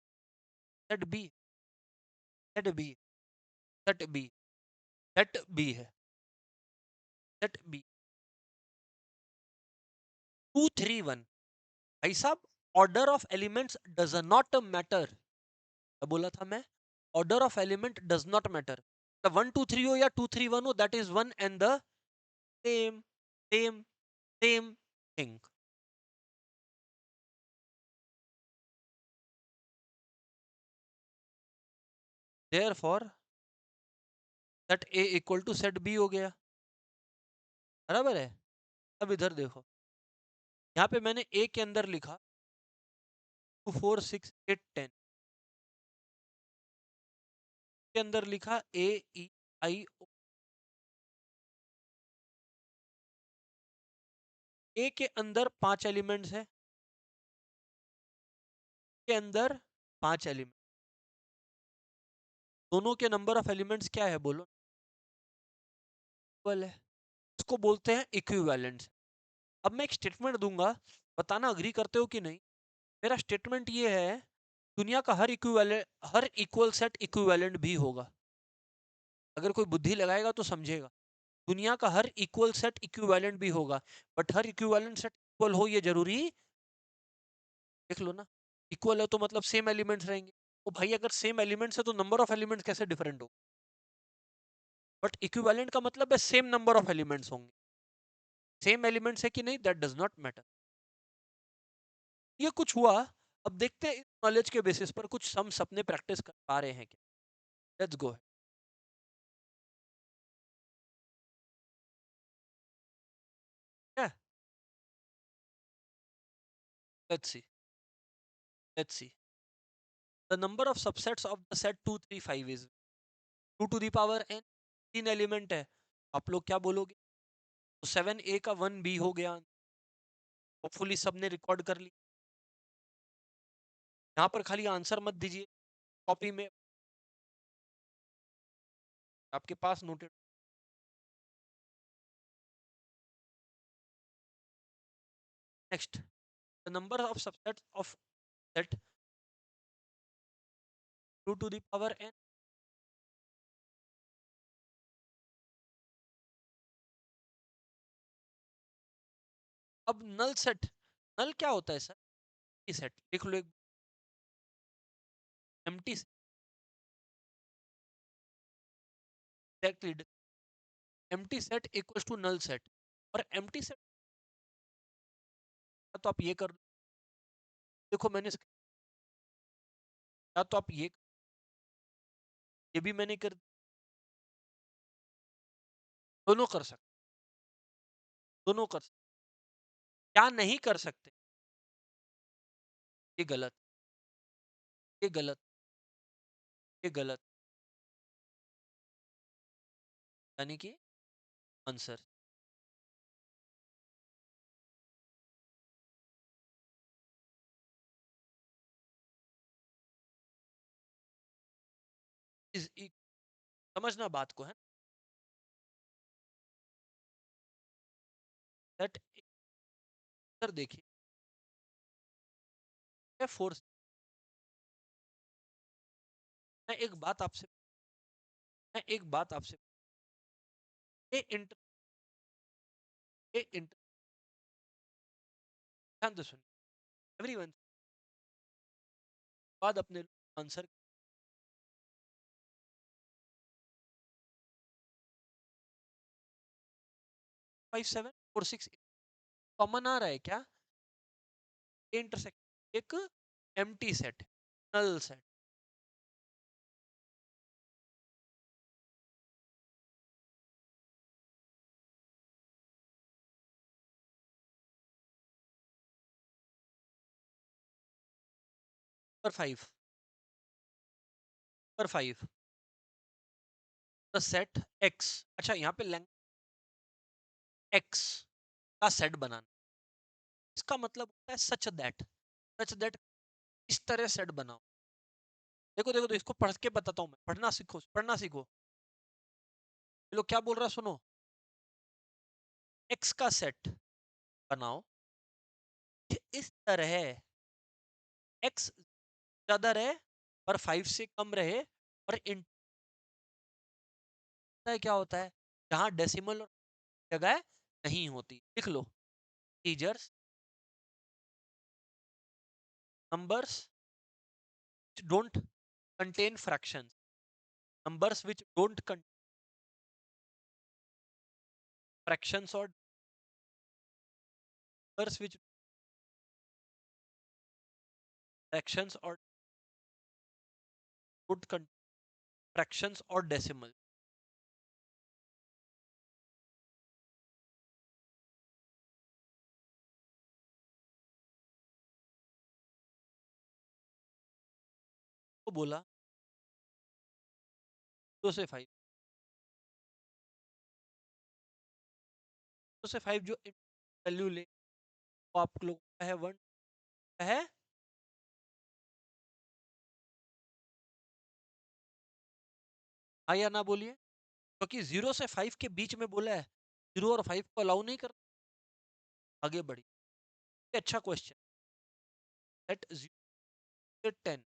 set B, set B, set B, set B है, set B 2 3 1। भाई साहब, order of elements does not matter, क्या बोला था मैं, order of element does not matter. The 1 2 3 हो या 2 3 1 हो, that is one and the same, same, same thing. Therefore set A equal to set B हो गया, बराबर है। अब इधर देखो, यहाँ पे मैंने A के अंदर लिखा 2 4 6 8 10, के अंदर लिखा AEIO। ए के अंदर 5 एलिमेंट्स है, के अंदर 5 एलिमेंट, दोनों के नंबर ऑफ एलिमेंट्स क्या है बोलो, इक्वल है, इसको बोलते हैं इक्विवेलेंट। अब मैं एक स्टेटमेंट दूंगा, बताना अग्री करते हो कि नहीं। मेरा स्टेटमेंट ये है, दुनिया का हर इक्विवेलेंट, हर इक्वल सेट इक्विवेलेंट भी होगा। अगर कोई बुद्धि लगाएगा तो समझेगा, दुनिया का हर इक्वल सेट इक्विवेलेंट भी होगा, but her equivalent set equal हो ये जरूरी, देख लो ना। इक्वल है तो मतलब सेम एलिमेंट्स रहेंगे, तो भाई अगर सेम एलिमेंट्स है तो नंबर ऑफ एलिमेंट्स कैसे डिफरेंट हो, बट इक्विवेलेंट का मतलब है सेम नंबर ऑफ एलिमेंट्स होंगे, सेम एलिमेंट्स है कि नहीं दैट डज नॉट मैटर। ये कुछ हुआ, अब देखते हैं इस नॉलेज के बेसिस पर कुछ हम सपने प्रैक्टिस कर पा रहे हैं क्या। Let's go, let's see, let's see. The number of subsets of the set 2 3 5 is 2 to the power n, 3 element है, आप लोग क्या बोलोगे, तो 7A का 1B हो गया, होपफुली सबने रिकॉर्ड कर ली। यहाँ पर खाली आंसर मत दीजिए, कॉपी में आपके पास noted. Next, the number of subsets of set 2 to the power n। अब नल सेट, नल क्या होता है सर, सेट लिख लो एक, empty set, empty set equals to null set. और एम्प्टी सेट तो आप ये कर, देखो मैंने या तो आप ये भी मैंने कर, दोनों कर सकते, दोनों कर सकते। क्या नहीं कर सकते, ये गलत, ये गलत, ये गलत, यानी कि आंसर इज, समझना बात को है, दैट सर देखिए, मैं फोर्स, मैं एक बात आपसे, मैं एक बात आपसे, ये इंटर ये इंटर ध्यान से सुनिए, एवरीवन बाद अपने आंसर 5746 कॉमन आ रहा है क्या? इंटरसेक्ट एक empty set, null set. Number 5, number 5 the set X. अच्छा, यहाँ पे लेंथ एक्स का सेट बनाना, इसका मतलब होता है सच दैट इस तरह सेट बनाओ। देखो देखो, तो इसको पढ़ के बताता हूँ मैं, पढ़ना सीखो, पढ़ना सीखो। ये लोग क्या बोल रहा है सुनो, एक्स का सेट बनाओ कि इस तरह एक्स ज्यादा रहे और 5 से कम रहे, और क्या होता है जहां डेसिमल जगह नहीं होती। लिख लो, integers numbers don't contain fractions, numbers which don't contain fractions, or numbers which fractions or don't contain fractions or decimal। तो बोला 2 से 5, 2 से 5 जो वैल्यू ले वो आप लोग का है 1 है। हाँ या ना बोलिए, क्योंकि 0 से 5 के बीच में बोला है, 0 और 5 को अलाउ नहीं करता। आगे बढ़ी, अच्छा क्वेश्चन, लेट 0 से 10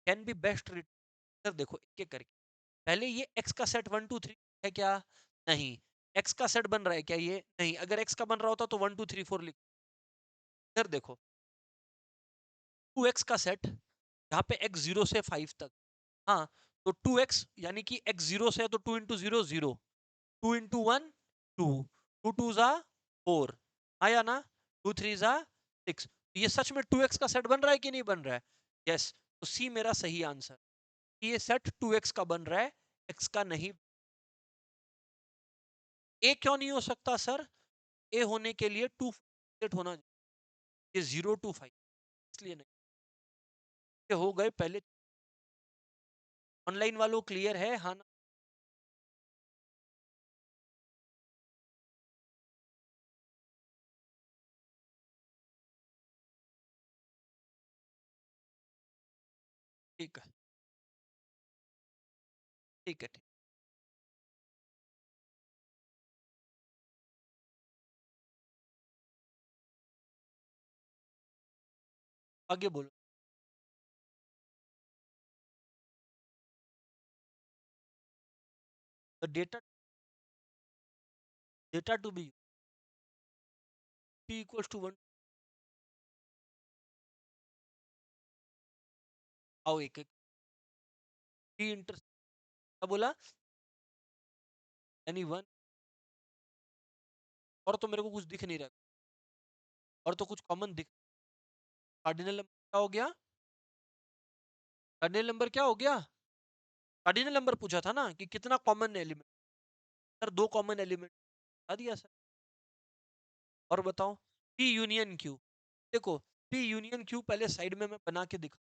कैन बी बेस्ट रिटर्न। देखो एक एक करके, पहले ये x का सेट 1 2 3 है क्या? नहीं। x का सेट बन रहा है क्या? ये नहीं। अगर x का बन रहा होता तो 1 2 3 4 लिख। इधर देखो, 2x का सेट यहाँ पे x 0 से 5 तक। हाँ, तो 2x यानी कि x 0 से है तो 2 × 0 0, 2 × 1 2, 2 2 ज़ा 4, आया ना, 2 3 ज़ा 6। ये सच में 2x का सेट बन रहा है कि नहीं बन रहा है? यस, तो सी मेरा सही आंसर। ये सेट 2x का बन रहा है, x का नहीं। ए क्यों नहीं हो सकता सर? ए होने के लिए 2 सेट होना चाहिए, ये 0 to 5 इसलिए नहीं। ये हो गए पहले। ऑनलाइन वालों क्लियर है? हाँ ना? ठीक है, ठीक है, ठीक। आगे बोलो। The data to be t = 1। आओ एक एक टी इंटर क्या बोला? यानी 1। और तो मेरे को कुछ दिख नहीं रहा, और तो कुछ कॉमन दिख। कार्डिनल नंबर क्या हो गया? कार्डिनल नंबर क्या हो गया? कार्डिनल नंबर पूछा था ना कि कितना common element. Sir 2 common element बता दिया सर। और बताओ, पी यूनियन क्यू। देखो, पी यूनियन क्यू पहले साइड में मैं बना के दिखा।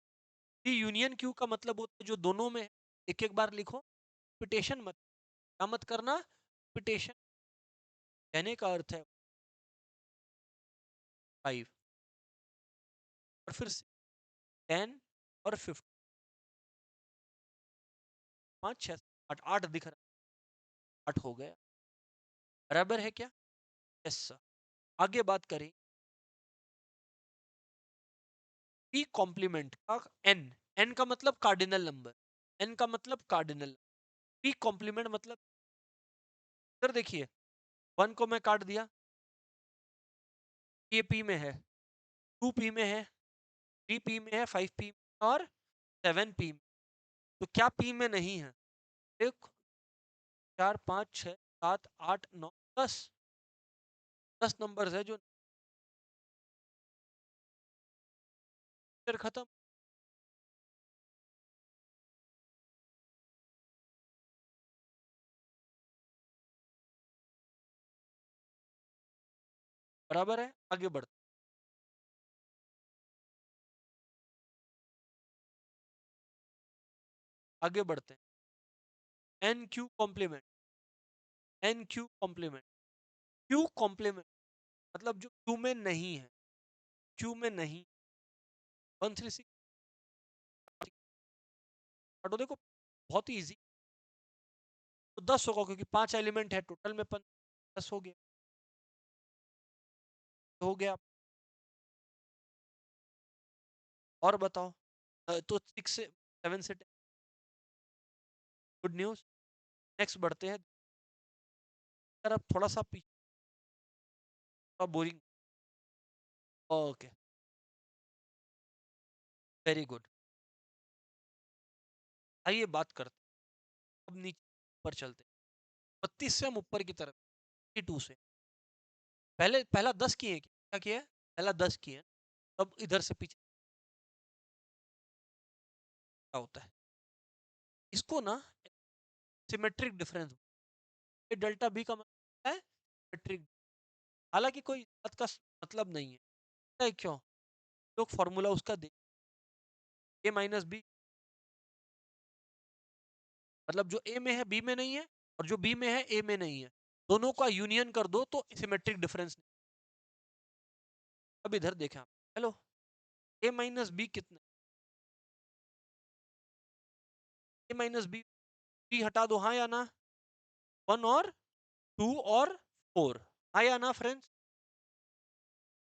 पी यूनियन क्यू का मतलब होता है जो दोनों में, एक एक बार लिखो। पिटेशन मत, क्या मत करना? पिटेशन कहने का अर्थ है 5, और फिर 10 और 50, 5 6 8 8 दिख रहा है, 8 हो गया। बराबर है क्या? Yes sir. आगे बात करें, पी कॉम्प्लीमेंट का एन। एन का मतलब कार्डिनल नंबर, एन का मतलब कार्डिनल। पी कॉम्प्लीमेंट मतलब इधर देखिए, 1 को मैं काट दिया, ये पी में है, 2 पी में है, 3 पी में है, 5 पी में और 7 पी में। तो क्या पी में नहीं है? एक, 4, 5, 6, 7, 8, 9, 10, 10 नंबर्स है जो फिर खत्म। बराबर है, आगे बढ़ते, आगे बढ़ते हैं। N Q complement, N Q complement, Q complement मतलब जो क्यू में नहीं है, क्यू में नहीं, 136 काटो, देखो बहुत ही इजी। तो 10 होगा क्योंकि 5 एलिमेंट है टोटल में, 10 हो गया, तो हो गया। और बताओ, तो 6 से 7 से 10, गुड न्यूज। नेक्स्ट बढ़ते हैं। सर अब थोड़ा सा पीछे, बोरिंग, ओके, वेरी गुड। आइए बात करते हैं, अब नीचे पर चलते हैं। 32 से हम ऊपर की तरफ, 2 से पहले, पहला 10 किए, क्या किया है? पहला 10 किए, अब इधर से पीछे क्या होता है, इसको ना सिमेट्रिक डिफरेंस, ये डेल्टा बी का मतलब है सिमेट्रिक। हालांकि कोई बात का मतलब नहीं है, पता है क्यों? लोग फॉर्मूला उसका दे, ए माइनस बी, मतलब जो ए में है बी में नहीं है, और जो बी में है ए में नहीं है, दोनों का यूनियन कर दो तो सिमेट्रिक डिफरेंस। अब इधर देखें आप, हेलो, ए माइनस बी कितना, ए माइनस बी, बी हटा दो, हाँ या ना? 1 और 2 और 4, हाँ या ना फ्रेंड्स?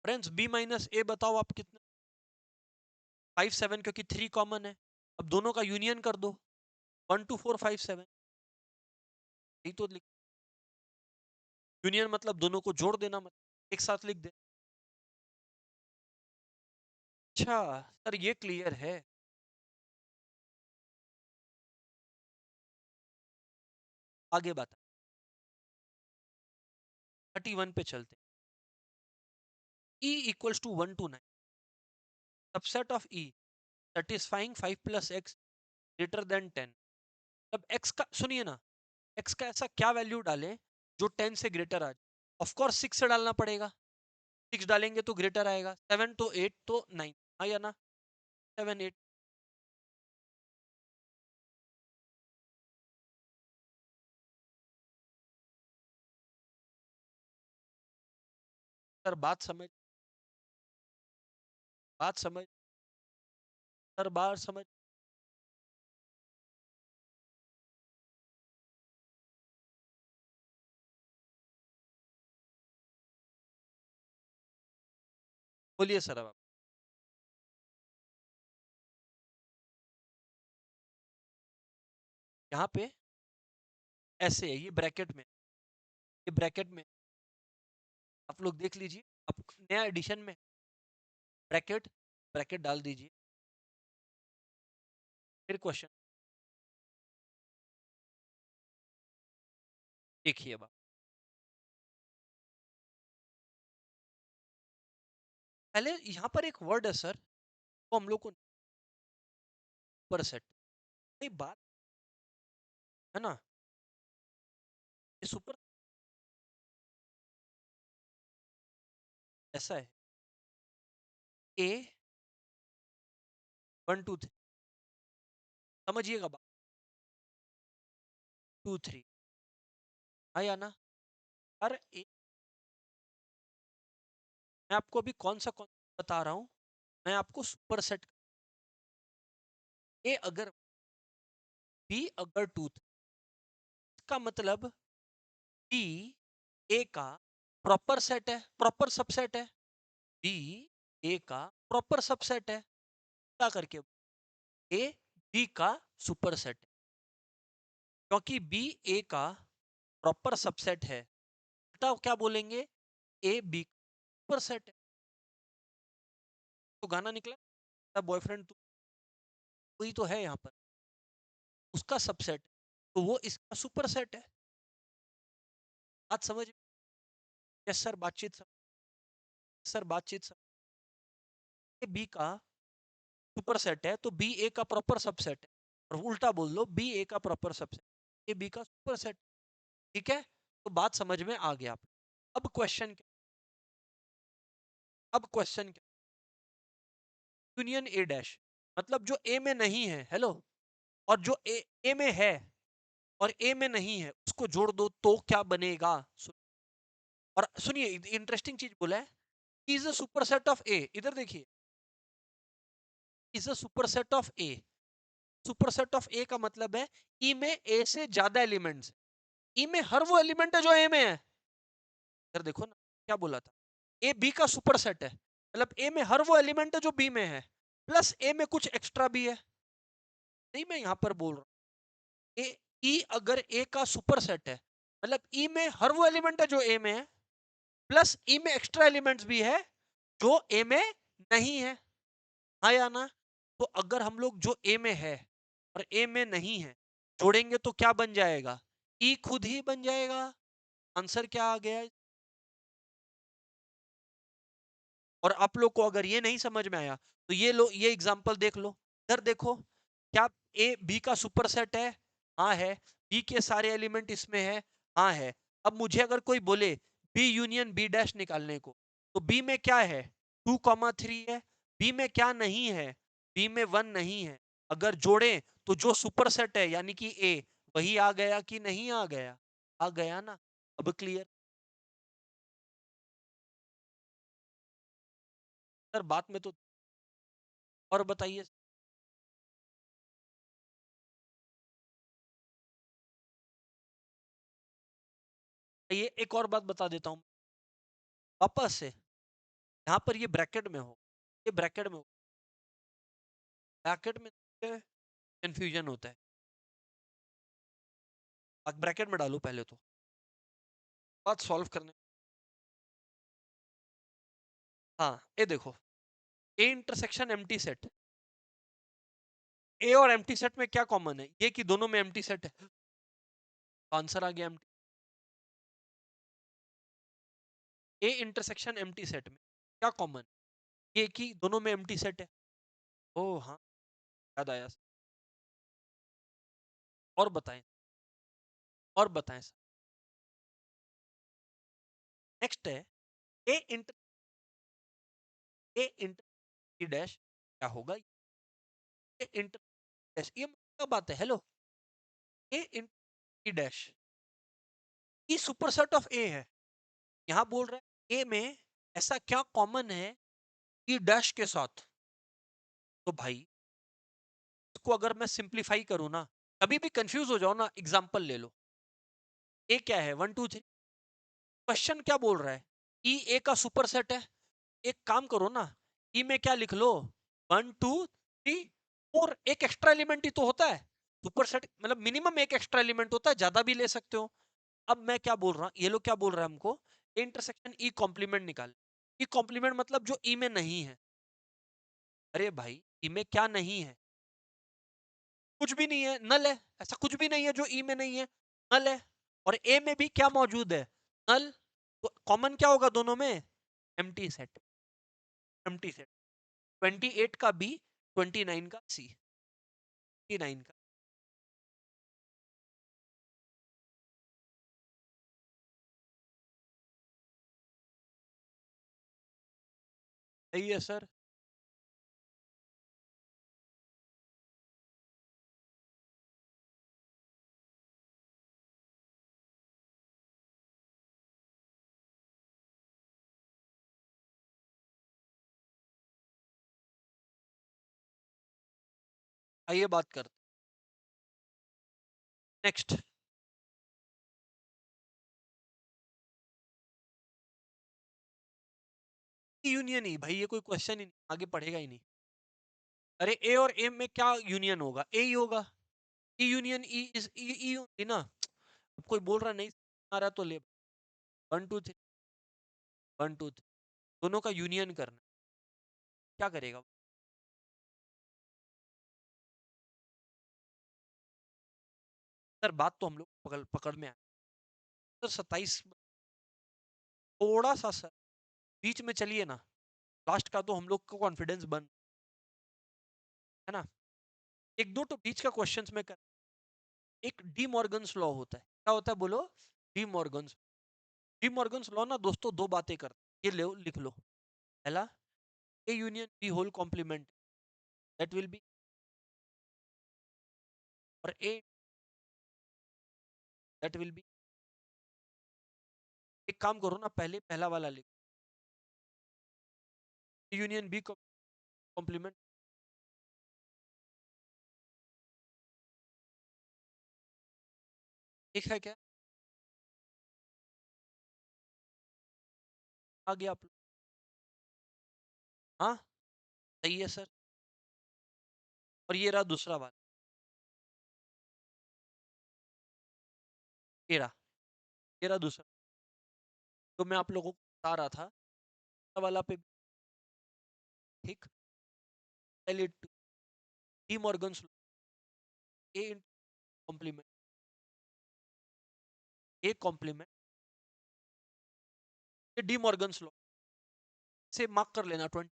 फ्रेंड्स बी माइनस ए बताओ आप कितना? 5 7, क्योंकि 3 कॉमन है। अब दोनों का यूनियन कर दो, 1 2 4 5 7, यही तो यूनियन मतलब दोनों को जोड़ देना, मतलब एक साथ लिख दे। अच्छा सर, ये क्लियर है। आगे बात, 31 पे चलते हैं। E equals to 1 to 9, subset of E satisfying 5 plus X greater than 10। तब x का सुनिए ना, x का ऐसा क्या वैल्यू डालें जो 10 से ग्रेटर आ जाए? ऑफ कोर्स 6 से डालना पड़ेगा, 6 डालेंगे तो ग्रेटर आएगा, 7 तो 8 तो 9, हाँ या ना? 7 8, सर बात समझ, बात समझ, सर बात समझ। बोलिए सर, अब आप यहाँ पे ऐसे है, ये ब्रैकेट में, ये ब्रैकेट में आप लोग देख लीजिए, अब नया एडिशन में ब्रैकेट, ब्रैकेट डाल दीजिए, फिर क्वेश्चन देखिए। अब पहले यहाँ पर एक वर्ड है सर, वो हम लोग को सुपर सेट, नहीं बात है ना, ये सुपर ऐसा है, ए 1 2 3, समझिएगा बात, 2 3, हाँ या ना? अरे मैं आपको अभी कौन सा बता रहा हूँ, मैं आपको सुपर सेट, ए अगर, बी अगर 2 का मतलब बी ए का प्रॉपर सेट है, प्रॉपर सबसेट है, बी ए का प्रॉपर सबसेट है, क्या करके ए बी का सुपर सेट है। क्योंकि बी ए का प्रॉपर सबसेट है, तो क्या बोलेंगे, ए बी सुपर सेट है। तो गाना निकला बॉयफ्रेंड तू, वही तो है यहाँ पर, उसका सबसेट, तो वो इसका सुपर सेट है। बात समझ, यस सर, सर बातचीत बी का सुपर सेट है तो बी ए का प्रॉपर सबसेट है, और उल्टा बोल दो बी ए का प्रॉपर सबसेट ए बी का सुपर सेट। ठीक है, तो बात समझ में आ गया। अब क्वेश्चन क्या, अब क्वेश्चन क्या, यूनियन ए डैश, मतलब जो ए में नहीं है, हेलो, और जो ए में है और ए में नहीं है उसको जोड़ दो तो क्या बनेगा। और सुनिए, इंटरेस्टिंग चीज बोला है, is a superset of A, इधर देखिए, is a superset of A. Superset of A का मतलब है ई में ए से ज्यादा एलिमेंट्स, ई में हर वो एलिमेंट है जो ए में है। इधर देखो ना, क्या बोला था, ए बी का सुपर सेट है, मतलब ए में हर वो एलिमेंट है जो बी में है, प्लस ए में कुछ एक्स्ट्रा भी है। नहीं, मैं यहां पर बोल रहा हूं ए, ई अगर ए का सुपर सेट है, मतलब ई में हर वो एलिमेंट है जो ए में है, प्लस ई में एक्स्ट्रा एलिमेंट्स भी है जो ए में नहीं है। हाँ या ना? तो अगर हम लोग जो ए में है और ए में नहीं है जोड़ेंगे तो क्या बन जाएगा, ई खुद ही बन जाएगा। आंसर क्या आ गया। और आप लोग को अगर ये नहीं समझ में आया तो ये लो, ये एग्जांपल देख लो, इधर देखो, क्या ए बी का सुपर सेट है, हाँ है, बी के सारे एलिमेंट इसमें है, हाँ है। अब मुझे अगर कोई बोले बी यूनियन बी डैश निकालने को, तो बी में क्या है, 2,3 है, बी में क्या नहीं है, बी में 1 नहीं है। अगर जोड़े तो जो सुपर सेट है यानी कि ए, वही आ गया कि नहीं आ गया, आ गया ना। अब क्लियर सर, बात में तो, और बताइए। ये एक और बात बता देता हूँ वापस से, यहाँ पर ये ब्रैकेट में हो, ये ब्रैकेट में हो, ब्रैकेट में कंफ्यूजन होता है। आप ब्रैकेट में डालो पहले तो, बात सॉल्व करने। हाँ, ये देखो, ए इंटरसेक्शन एम्प्टी सेट, ए और एम्प्टी सेट में क्या कॉमन है, ये कि दोनों में एम्प्टी सेट है, आंसर आ गया empty. A intersection empty set में क्या कॉमन, ये कि दोनों में एम्प्टी सेट है। ओ हाँ, याद आया। और बताएं, और बताएं सर। नेक्स्ट है A inter, A inter dash क्या होगा, ए इंटर डैश, ये मतलब बात है, hello, A inter dash E superset of A है। यहाँ बोल रहे हैं ए में ऐसा क्या कॉमन है ई डैश के साथ। तो भाई इसको अगर मैं सिंप्लीफाई करूँ ना, कभी भी कंफ्यूज हो जाओ ना, एग्जांपल ले लो, ए क्या है, 1 2 3, क्वेश्चन क्या बोल रहा है, ई ए का सुपर सेट है। एक काम करो ना, ई में क्या लिख लो, 1 2 3 4, एक एक्स्ट्रा एलिमेंट ही तो होता है सुपर सेट, मतलब मिनिमम एक एक्स्ट्रा एलिमेंट होता है, ज्यादा भी ले सकते हो। अब मैं क्या बोल रहा हूँ, ये लोग क्या बोल रहा है हमको, इंटरसेक्शन ई कॉम्प्लीमेंट निकाल। ई कॉम्प्लीमेंट मतलब जो ई में नहीं है। अरे भाई, ई में क्या नहीं है, कुछ भी नहीं है, नल है, ऐसा कुछ भी नहीं है जो ई में नहीं है, नल है। और ए में भी क्या मौजूद है, नल। तो कॉमन क्या होगा दोनों में, एम्प्टी सेट, एम्प्टी सेट। 28 का बी, 29 का सी, 29 का। सही है सर। आइए बात करते, नेक्स्ट, यूनियन ही भाई, ये कोई क्वेश्चन ही नहीं, आगे पढ़ेगा ही नहीं। अरे ए और ए में क्या यूनियन होगा, ए ही होगा। ई यूनियन ई इज ई ई होती ना। अब कोई बोल रहा नहीं आ रहा तो ले, 1 2 3, 1 2 3 दोनों का यूनियन करना, क्या करेगा? सर बात तो हम लोग पकड़ पकड़ में आए। सर 27 थोड़ा सा सर बीच में चलिए ना, लास्ट का तो हम लोग का कॉन्फिडेंस बन है ना। एक दो तो बीच का क्वेश्चंस में कर। एक डी मॉर्गन्स लॉ होता है, क्या होता है बोलो? D Morgan's. D Morgan's law ना दोस्तों दो बातें करता है, ये ले लिख लो। पहला, A union B whole complement, that will be, और ए दैट विल बी। एक काम करो ना, पहले पहला वाला लिखो, ए यूनियन बी कॉम्प्लीमेंट। एक है क्या? आ गया आप लोग? हाँ, सही है सर। और ये रहा दूसरा वाला, ये रहा, ये रहा दूसरा, तो मैं आप लोगों को बता रहा था वाला पे। ठीक, पहले De Morgan's A complement, A complement, ये डी मॉर्गन्स लॉ से मार्क कर लेना 20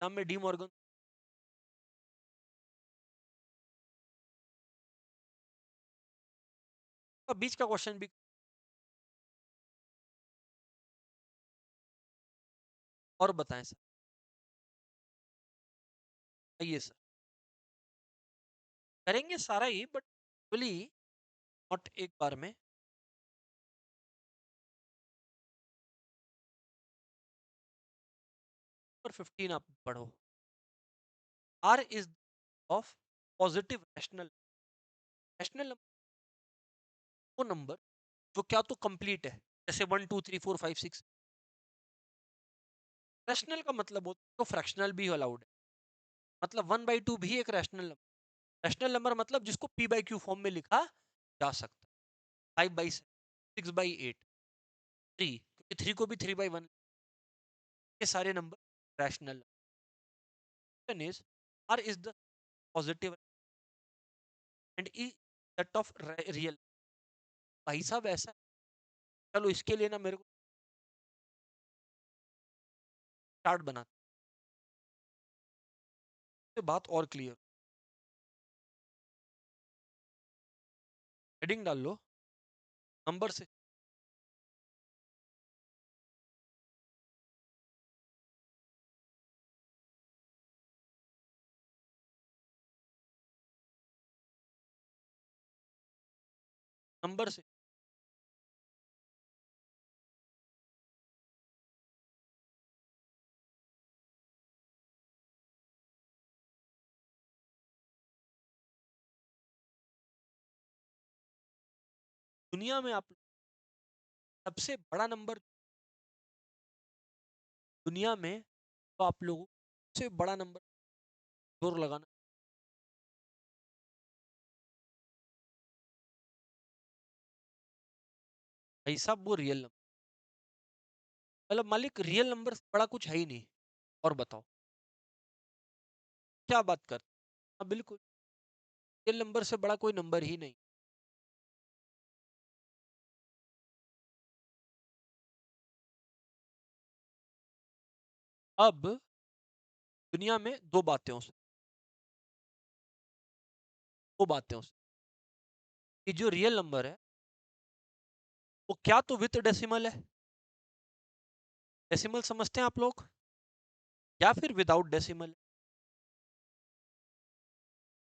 नाम में डी मॉर्गन का बीच का क्वेश्चन भी। और बताएं सर, आइए सर, करेंगे सारा ही बट फुली नॉट एक बार में। और 15 आप पढ़ो, R is of positive rational, rational वो नंबर जो क्या तो कंप्लीट है, जैसे 1 2 3 4 5 6। रैशनल का मतलब होता है तो फ्रैक्शनल भी अलाउड है, मतलब 1/2 भी एक रैशनल नंबर। रैशनल नंबर मतलब जिसको p बाई क्यू फॉर्म में लिखा जा सकता है, 5/7, 6/8, 3, क्योंकि 3 को भी 3/1, ये सारे number rational is r is the positive and e set of real। भाई साहब ऐसा, चलो इसके लिए ना मेरे को चार्ट बनाते, बात और क्लियर, हेडिंग डाल लो नंबर से। नंबर से दुनिया में आप सबसे बड़ा नंबर, दुनिया में तो आप लोगों को सबसे बड़ा नंबर जोर लगाना, भाई साहब वो रियल नंबर, मतलब मालिक रियल नंबर से बड़ा कुछ है ही नहीं। और बताओ क्या बात कर, हाँ बिल्कुल, रियल नंबर से बड़ा कोई नंबर ही नहीं। अब दुनिया में दो बातें हो सकती, दो बातें हो सकती, कि जो रियल नंबर है वो क्या तो विथ डेसिमल है, डेसिमल समझते हैं आप लोग, या फिर without decimal.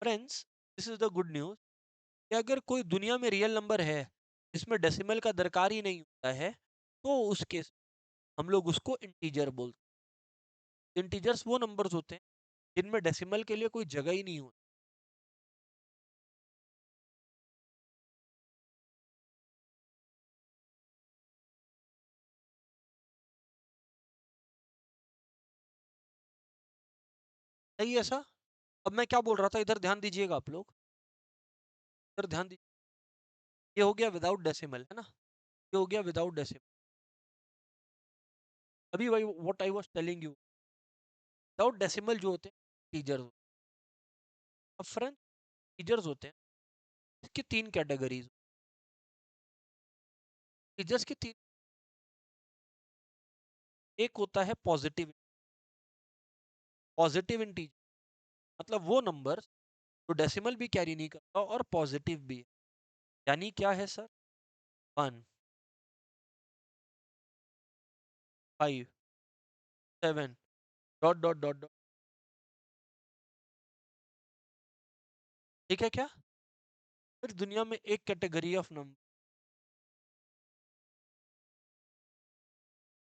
Friends, this is the good news, कि अगर कोई दुनिया में रियल नंबर है जिसमें डेसिमल का दरकार ही नहीं होता है, तो उस केस हम लोग उसको इंटीजर बोलते हैं। इंटीजर्स वो नंबर्स होते हैं जिनमें डेसिमल के लिए कोई जगह ही नहीं होती। सही है ऐसा। अब मैं क्या बोल रहा था, इधर ध्यान दीजिएगा आप लोग। सर ध्यान दीजिए, ये हो गया विदाउट डेसिमल, है ना, ये हो गया विदाउट डेसिमल। अभी वही what I was telling you, without decimal जो होते हैं टीजर्स। अब फ्रेंड, टीजर्स होते हैं, इसकी तीन कैटेगरीज। टीजर्स की तीन, एक होता है पॉजिटिव। पॉजिटिव इंटीजर मतलब वो नंबर जो डेसिमल भी कैरी नहीं करता और पॉजिटिव भी है। यानी क्या है sir, 1, 5, 7, dot dot dot dot. ठीक है क्या? फिर दुनिया में एक कैटेगरी ऑफ नंबर,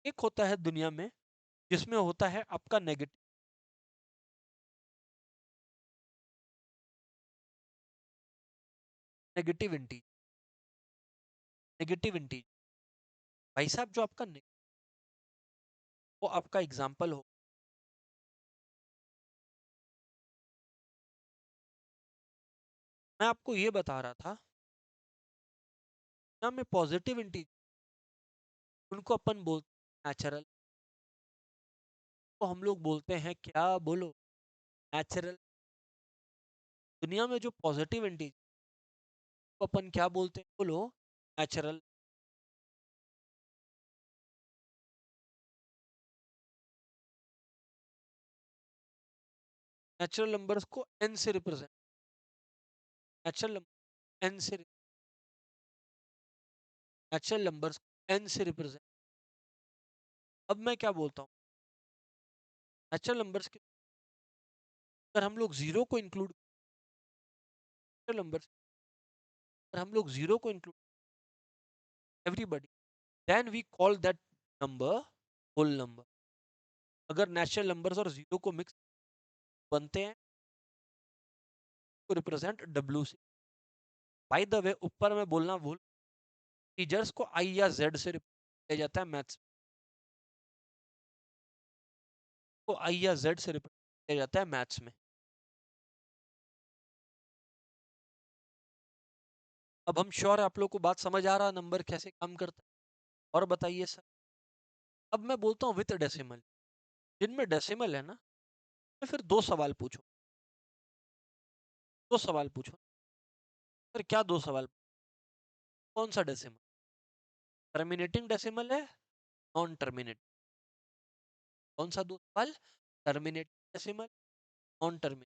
एक होता है दुनिया में जिसमें होता है आपका negative, negative integer. Negative integer भाई साहब, जो आपका वो आपका एग्जाम्पल हो। मैं आपको ये बता रहा था, दुनिया में पॉजिटिव इंटीजर उनको अपन बोलते हैं नेचुरल। तो हम लोग बोलते हैं क्या, बोलो, नेचुरल। दुनिया में जो पॉजिटिव इंटीजर को अपन क्या बोलते हैं, बोलो, नेचुरल। नेचुरल नंबर्स को एन से रिप्रेजेंट, नेचुरल नंबर एन से, नेचुरल नंबर्स एन से रिप्रेजेंट। अब मैं क्या बोलता हूँ, नेचुरल नंबर्स के अगर हम लोग जीरो को इंक्लूड, नेचुरल नंबर्स अगर हम लोग जीरो को include, everybody, then we call that number whole number. अगर नेचुरल नंबर्स और जीरो को मिक्स बनते हैं तो रिप्रेजेंट डब्ल्यू से। बाय द वे, ऊपर मैं बोलना भूल, टीजर्स को आई या जेड से रिप्रेजेंट किया जाता है मैथ्स, को आई या जेड से रिप्रेजेंट किया जाता है मैथ्स में। अब हम श्योर आप लोग को बात समझ आ रहा नंबर कैसे काम करता है? और बताइए सर। अब मैं बोलता हूँ विथ डेसिमल, जिनमें डेसिमल है ना, मैं फिर दो सवाल पूछो, दो सवाल पूछो। सर क्या दो सवाल? कौन सा डेसिमल, टर्मिनेटिंग डेसिमल है, नॉन टर्मिनेट? कौन सा दो सवाल, टर्मिनेटिंग डेसिमल, नॉन टर्मिनेट?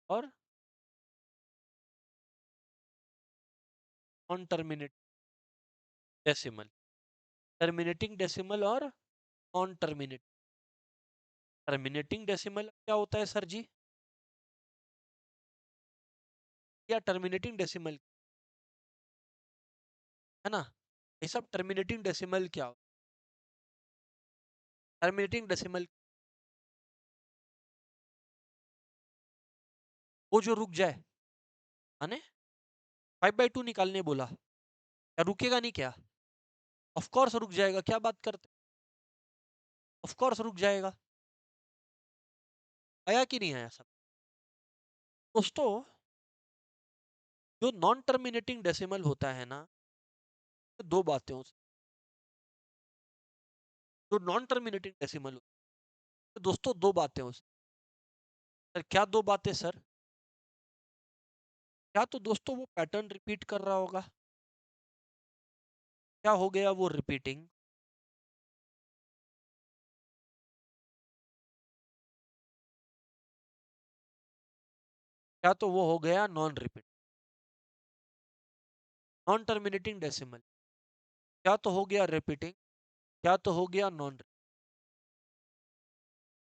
और non terminate decimal, terminating decimal और नॉन टर्मिनेट। टर्मिनेटिंग डेसिमल क्या होता है सर जी, या टर्मिनेटिंग डेसिमल, है ना, ये सब टर्मिनेटिंग डेसिमल क्या हो? टर्मिनेटिंग डेसिमल वो जो रुक जाए, माने 5/2 निकालने बोला, क्या रुकेगा नहीं क्या? ऑफ कोर्स रुक जाएगा, क्या बात करते, ऑफ कोर्स रुक जाएगा। आया कि नहीं आया सब? दोस्तों, जो नॉन टर्मिनेटिंग डेसिमल होता है ना, तो दो बातें हो, जो नॉन टर्मिनेटिंग डेसिमल होता है, तो दोस्तों दो बातें हो सर। क्या दो बातें सर? क्या तो दोस्तों वो पैटर्न रिपीट कर रहा होगा। क्या हो गया वो रिपीटिंग? क्या तो वो हो गया non repeat, non terminating decimal. क्या तो हो गया रिपीटिंग, क्या तो हो गया नॉन,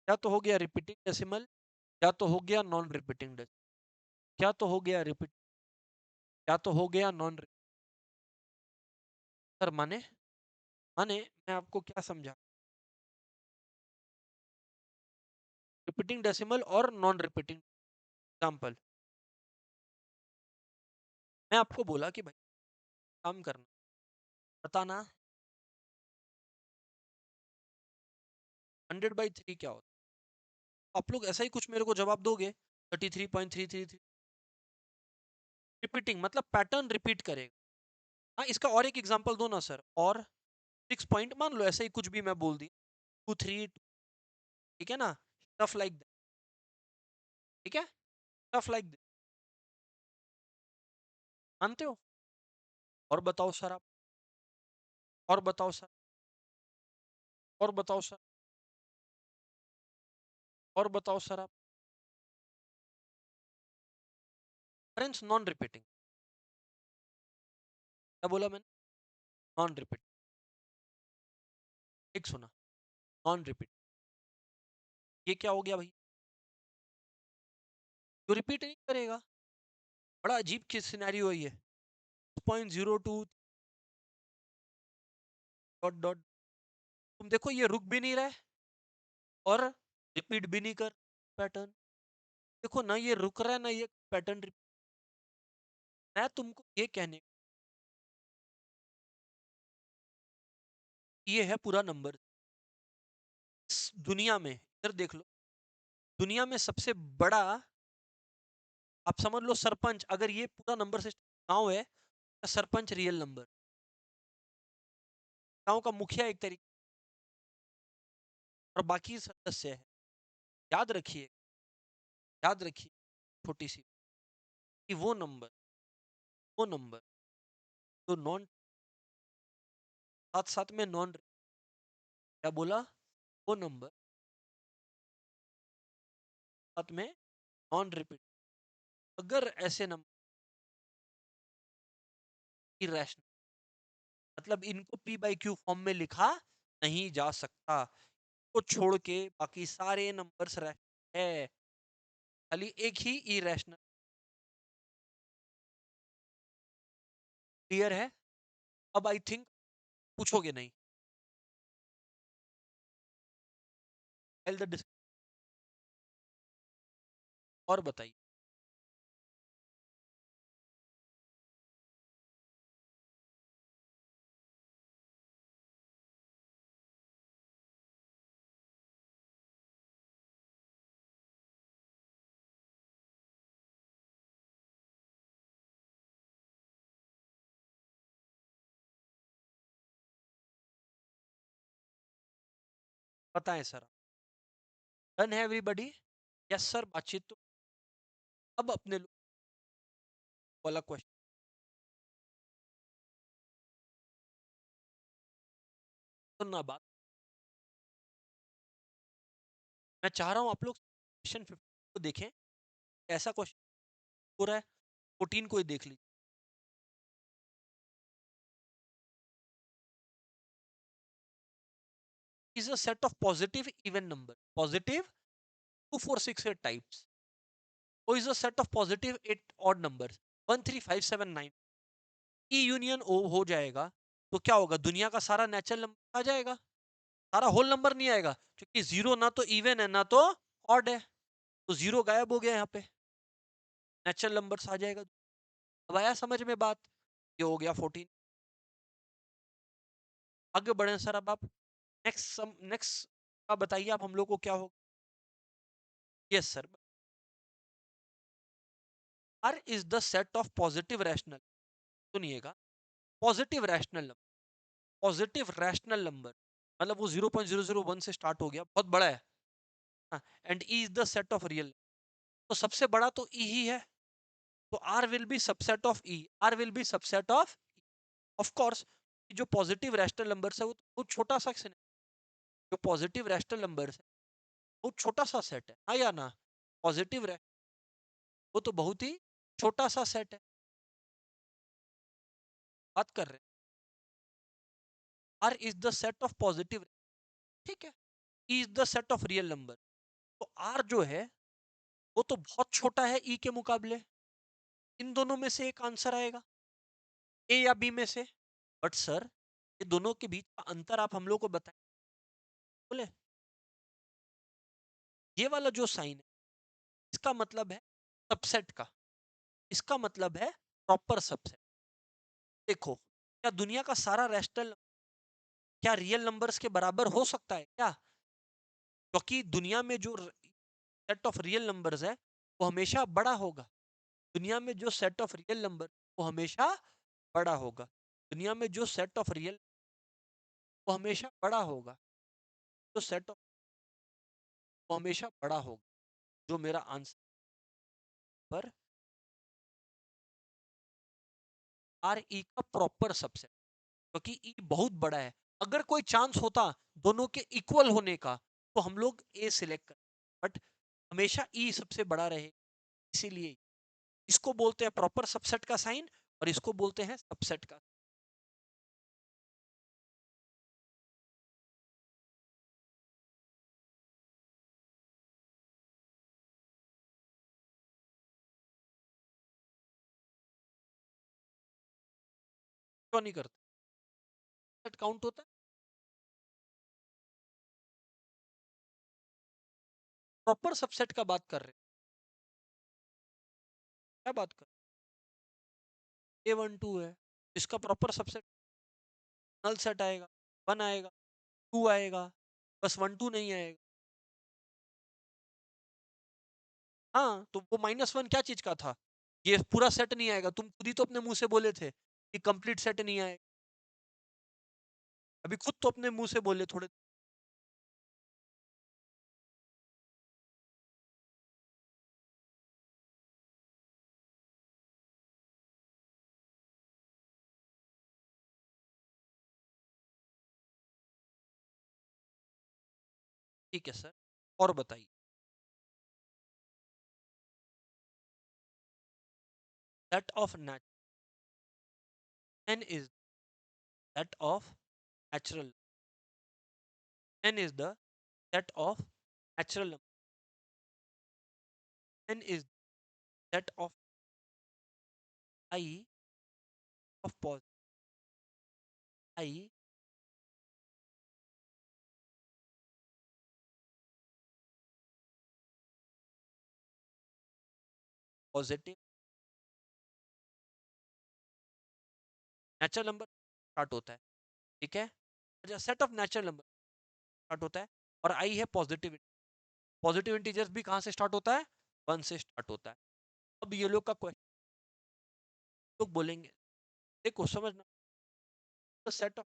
क्या तो हो गया रिपीटिंग डेसिमल, क्या तो हो गया नॉन रिपीटिंग डेसिमल। क्या तो हो गया रिपीट, क्या तो हो गया नॉन। सर माने, माने मैं आपको क्या समझा, रिपीटिंग डेसिमल और नॉन रिपीटिंग एग्जाम्पल। मैं आपको बोला कि भाई काम करना, बताना 100/3 क्या होता है? आप लोग ऐसा ही कुछ मेरे को जवाब दोगे, 33.333। रिपीटिंग मतलब पैटर्न रिपीट करेगा। हाँ, इसका और एक एग्जांपल दो ना सर। और 6 पॉइंट मान लो, ऐसे ही कुछ भी मैं बोल दी, 2 3 ठीक है ना, स्टफ लाइक दैट। ठीक है, स्टफ लाइक दैट, मानते हो? और बताओ सर आप, और बताओ सर, और बताओ सर, और बताओ सर आप। फ्रेंड्स, नॉन रिपीटिंग, क्या बोला मैंने? नॉन रिपीट, एक सुना, नॉन रिपीट। ये क्या हो गया भाई? जो रिपीट नहीं करेगा। बड़ा अजीब की सिनेरियो है ये। 0.02 डॉट डॉट, तुम देखो ये रुक भी नहीं रहा है और रिपीट भी नहीं कर पैटर्न। देखो ना, ये रुक रहा है ना ये पैटर्न रिपीट। मैं तुमको ये कहने, ये है पूरा नंबर इस दुनिया में। इधर देख लो, दुनिया में सबसे बड़ा, आप समझ लो सरपंच, अगर ये पूरा नंबर से गांव है, तो सरपंच रियल नंबर, गांव का मुखिया एक तरीके, और बाकी सदस्य है। याद रखिए, याद रखिए, छोटी सी, कि वो नंबर जो नॉन, साथ साथ में नॉन, क्या बोला? वो नंबर साथ में नॉन रिपीट, अगर ऐसे नंबर इरेशनल, मतलब इनको पी बाई क्यू फॉर्म में लिखा नहीं जा सकता, को छोड़ के बाकी सारे नंबर्स है, खाली एक ही इरेशनल। क्लियर है? अब आई थिंक पूछोगे नहीं। द और बताइए। बताएं सर। डन है एवरीबॉडी? यस सर, बातचीत तो। अब अपने लोग वाला क्वेश्चन सुनना बात, मैं चाह रहा हूं आप लोग क्वेश्चन 15 को देखें, ऐसा क्वेश्चन हो रहा है, 14 को ही देख लीजिए। is a set of positive even number, positive 2 4 6 8 types, o is a set of positive 8 odd numbers 1 3 5 7 9। E union ओ हो जाएगा तो क्या होगा? दुनिया का सारा नेचुरल नंबर आ जाएगा, सारा होल नंबर नहीं आएगा, क्योंकि जीरो ना तो इवन है ना तो ऑड है, तो जीरो गायब हो गया यहाँ पे, नेचुरल नंबर्स आ जाएगा। अब आया समझ में बात? ये हो गया 14। आगे बढ़े सर, अब आप नेक्स्ट का बताइए, आप हम लोग को क्या हो। Yes sir. R is the set of positive rational, सुनिएगा, positive rational number, positive rational number, मतलब वो 0.001 से स्टार्ट हो गया, बहुत बड़ा है। And E is the set of real, तो सबसे बड़ा तो ई ही है, तो R will be subset of E, R will be subset of course. जो पॉजिटिव रैशनल नंबर्स है वो बहुत छोटा सा है, जो पॉजिटिव रैशनल नंबर्स है बहुत छोटा सा सेट है, हाँ या ना? पॉजिटिव, वो तो बहुत ही छोटा सा सेट है, बात कर रहे हैं। R is the set of positive, ठीक है, E is the set of real number, तो आर जो है वो तो बहुत छोटा है ई के मुकाबले, इन दोनों में से एक आंसर आएगा, ए या बी में से। बट सर, ये दोनों के बीच का अंतर आप हम लोग को बताएं, बोले ये वाला जो साइन है, इसका मतलब है सबसेट का, इसका मतलब है प्रॉपर सबसेट। देखो, क्या दुनिया का सारा रैशनल क्या रियल नंबर्स के बराबर हो सकता है क्या? क्योंकि दुनिया में जो सेट ऑफ रियल नंबर्स है वो हमेशा बड़ा होगा। दुनिया में जो सेट ऑफ रियल नंबर वो हमेशा बड़ा होगा। दुनिया में जो सेट ऑफ रियल वो हमेशा बड़ा होगा। जो सेट ऑफ वो हमेशा बड़ा होगा। जो मेरा आंसर पर आर ई का प्रॉपर सबसेट, क्योंकि ई बहुत बड़ा है। अगर कोई चांस होता दोनों के इक्वल होने का तो हम लोग ए सिलेक्ट कर, बट हमेशा ई सबसे बड़ा रहे, इसीलिए इसको बोलते हैं प्रॉपर सबसेट का साइन और इसको बोलते हैं सबसेट का। क्यों नहीं करते? सबसेट काउंट होता है। प्रॉपर सबसेट का बात कर रहे हैं। क्या बात कर ए वन टू है, इसका प्रॉपर सबसेट नल सेट आएगा, वन आएगा, टू आएगा, बस वन टू नहीं आएगा। हाँ, तो वो माइनस वन क्या चीज का था? ये पूरा सेट नहीं आएगा, तुम खुद ही तो अपने मुंह से बोले थे कि कंप्लीट सेट नहीं आएगा। अभी खुद तो अपने मुंह से बोले थोड़े। ठीक है सर, और बताइए। Set of net n is set of natural, n is the set of natural number, n is set of I of I positive natural number start होता है। ठीक है, अच्छा set of natural number start होता है और आई है positive. Positive integers भी कहाँ से स्टार्ट होता है? वन से स्टार्ट होता है। अब ये लोग का क्वेश्चन लोग बोलेंगे, देखो समझना, the set of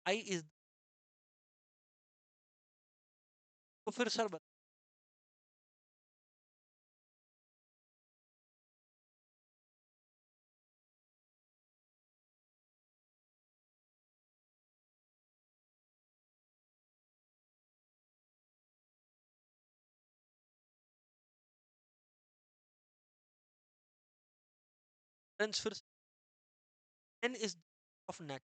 I is, तो फिर सर फिर n is of net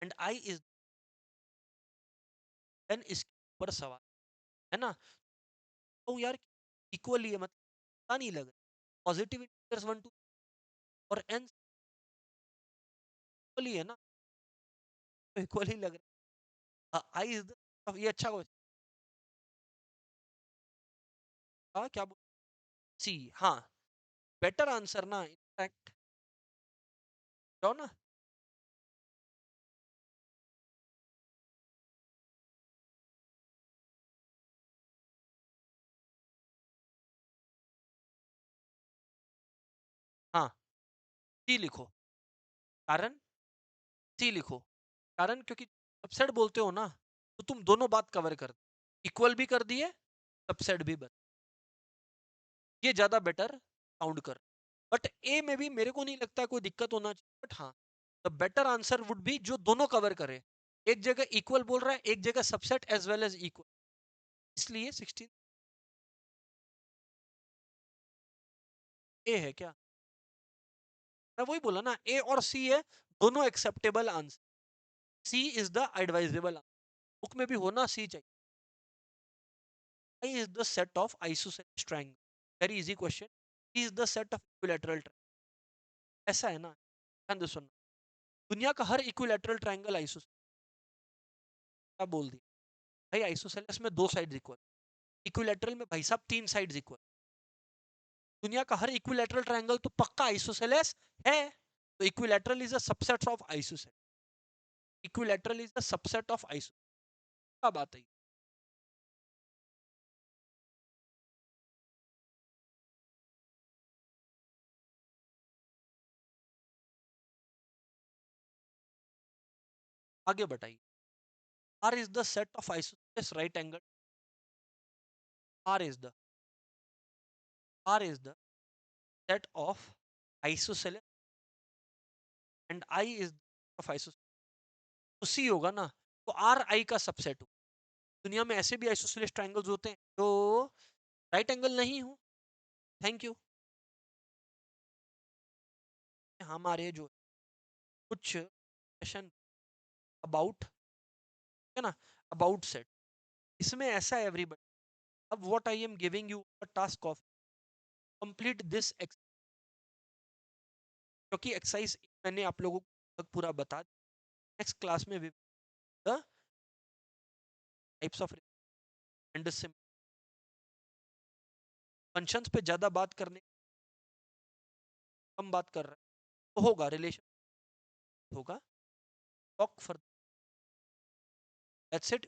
and I is, n इसके ऊपर सवाल है ना। तो यार इक्वली है, मतलब पता नहीं लग रहा, पॉजिटिव इंटीजर्स वन टू और n इक्वली है ना, तो इक्वली लग रहा है। आई इज द, ये अच्छा क्वेश्चन था, क्या बोल सी, हाँ बेटर आंसर ना इनफैक्ट, जाओ ना। हाँ, सी लिखो, कारण सी लिखो, कारण क्योंकि सबसेट बोलते हो ना, तो तुम दोनों बात कवर कर, इक्वल भी कर दिए, सबसेट भी बन, ये ज्यादा बेटर साउंड कर। बट ए में भी मेरे को नहीं लगता कोई दिक्कत होना चाहिए, बट हाँ the better answer would be जो दोनों कवर करे। एक जगह इक्वल बोल रहा है, एक जगह subset as well as equal, इसलिए 16 ए है क्या? मैं वही बोला ना, ए और सी है, दोनों acceptable answer. C is the advisable, book में भी होना सी चाहिए। I is the set of isosceles triangle, very easy question. He is the set of equilateral triangle, ऐसा है ना, ध्यान से सुनना। दुनिया का हर इक्विलैटरल ट्रायंगल आइसोसेलेस, क्या बोल दिया भाई, आइसोसेलेस में दो साइड्स इक्वल, इक्विलैटरल में भाई साहब तीन साइड्स इक्वल। दुनिया का हर इक्विलैटरल ट्रायंगल तो पक्का आइसोसेलेस है, तो equilateral is a subset of isosceles, equilateral is a subset of iso, क्या बात है। आगे बताइए। R is the set of isosceles right angle, R is the R is the set of isosceles and I is of isosceles, तो C होगा ना, तो are आई का सबसेट हो। दुनिया में ऐसे भी आइसोसेलेस ट्रायंगल्स होते हैं जो राइट एंगल नहीं हो। Thank you. हमारे जो कुछ सेशन अबाउट है ना, अबाउट सेट, इसमें ऐसा है एवरीबॉडी। अब what I am giving you a task of complete this, क्योंकि एक्सरसाइज मैंने आप लोगों को पूरा बता दिया। नेक्स्ट क्लास में the types of and functions पे ज्यादा बात करने, कम बात कर रहे हैं तो होगा रिलेशन, होगा टॉक फॉर दैट्स इट।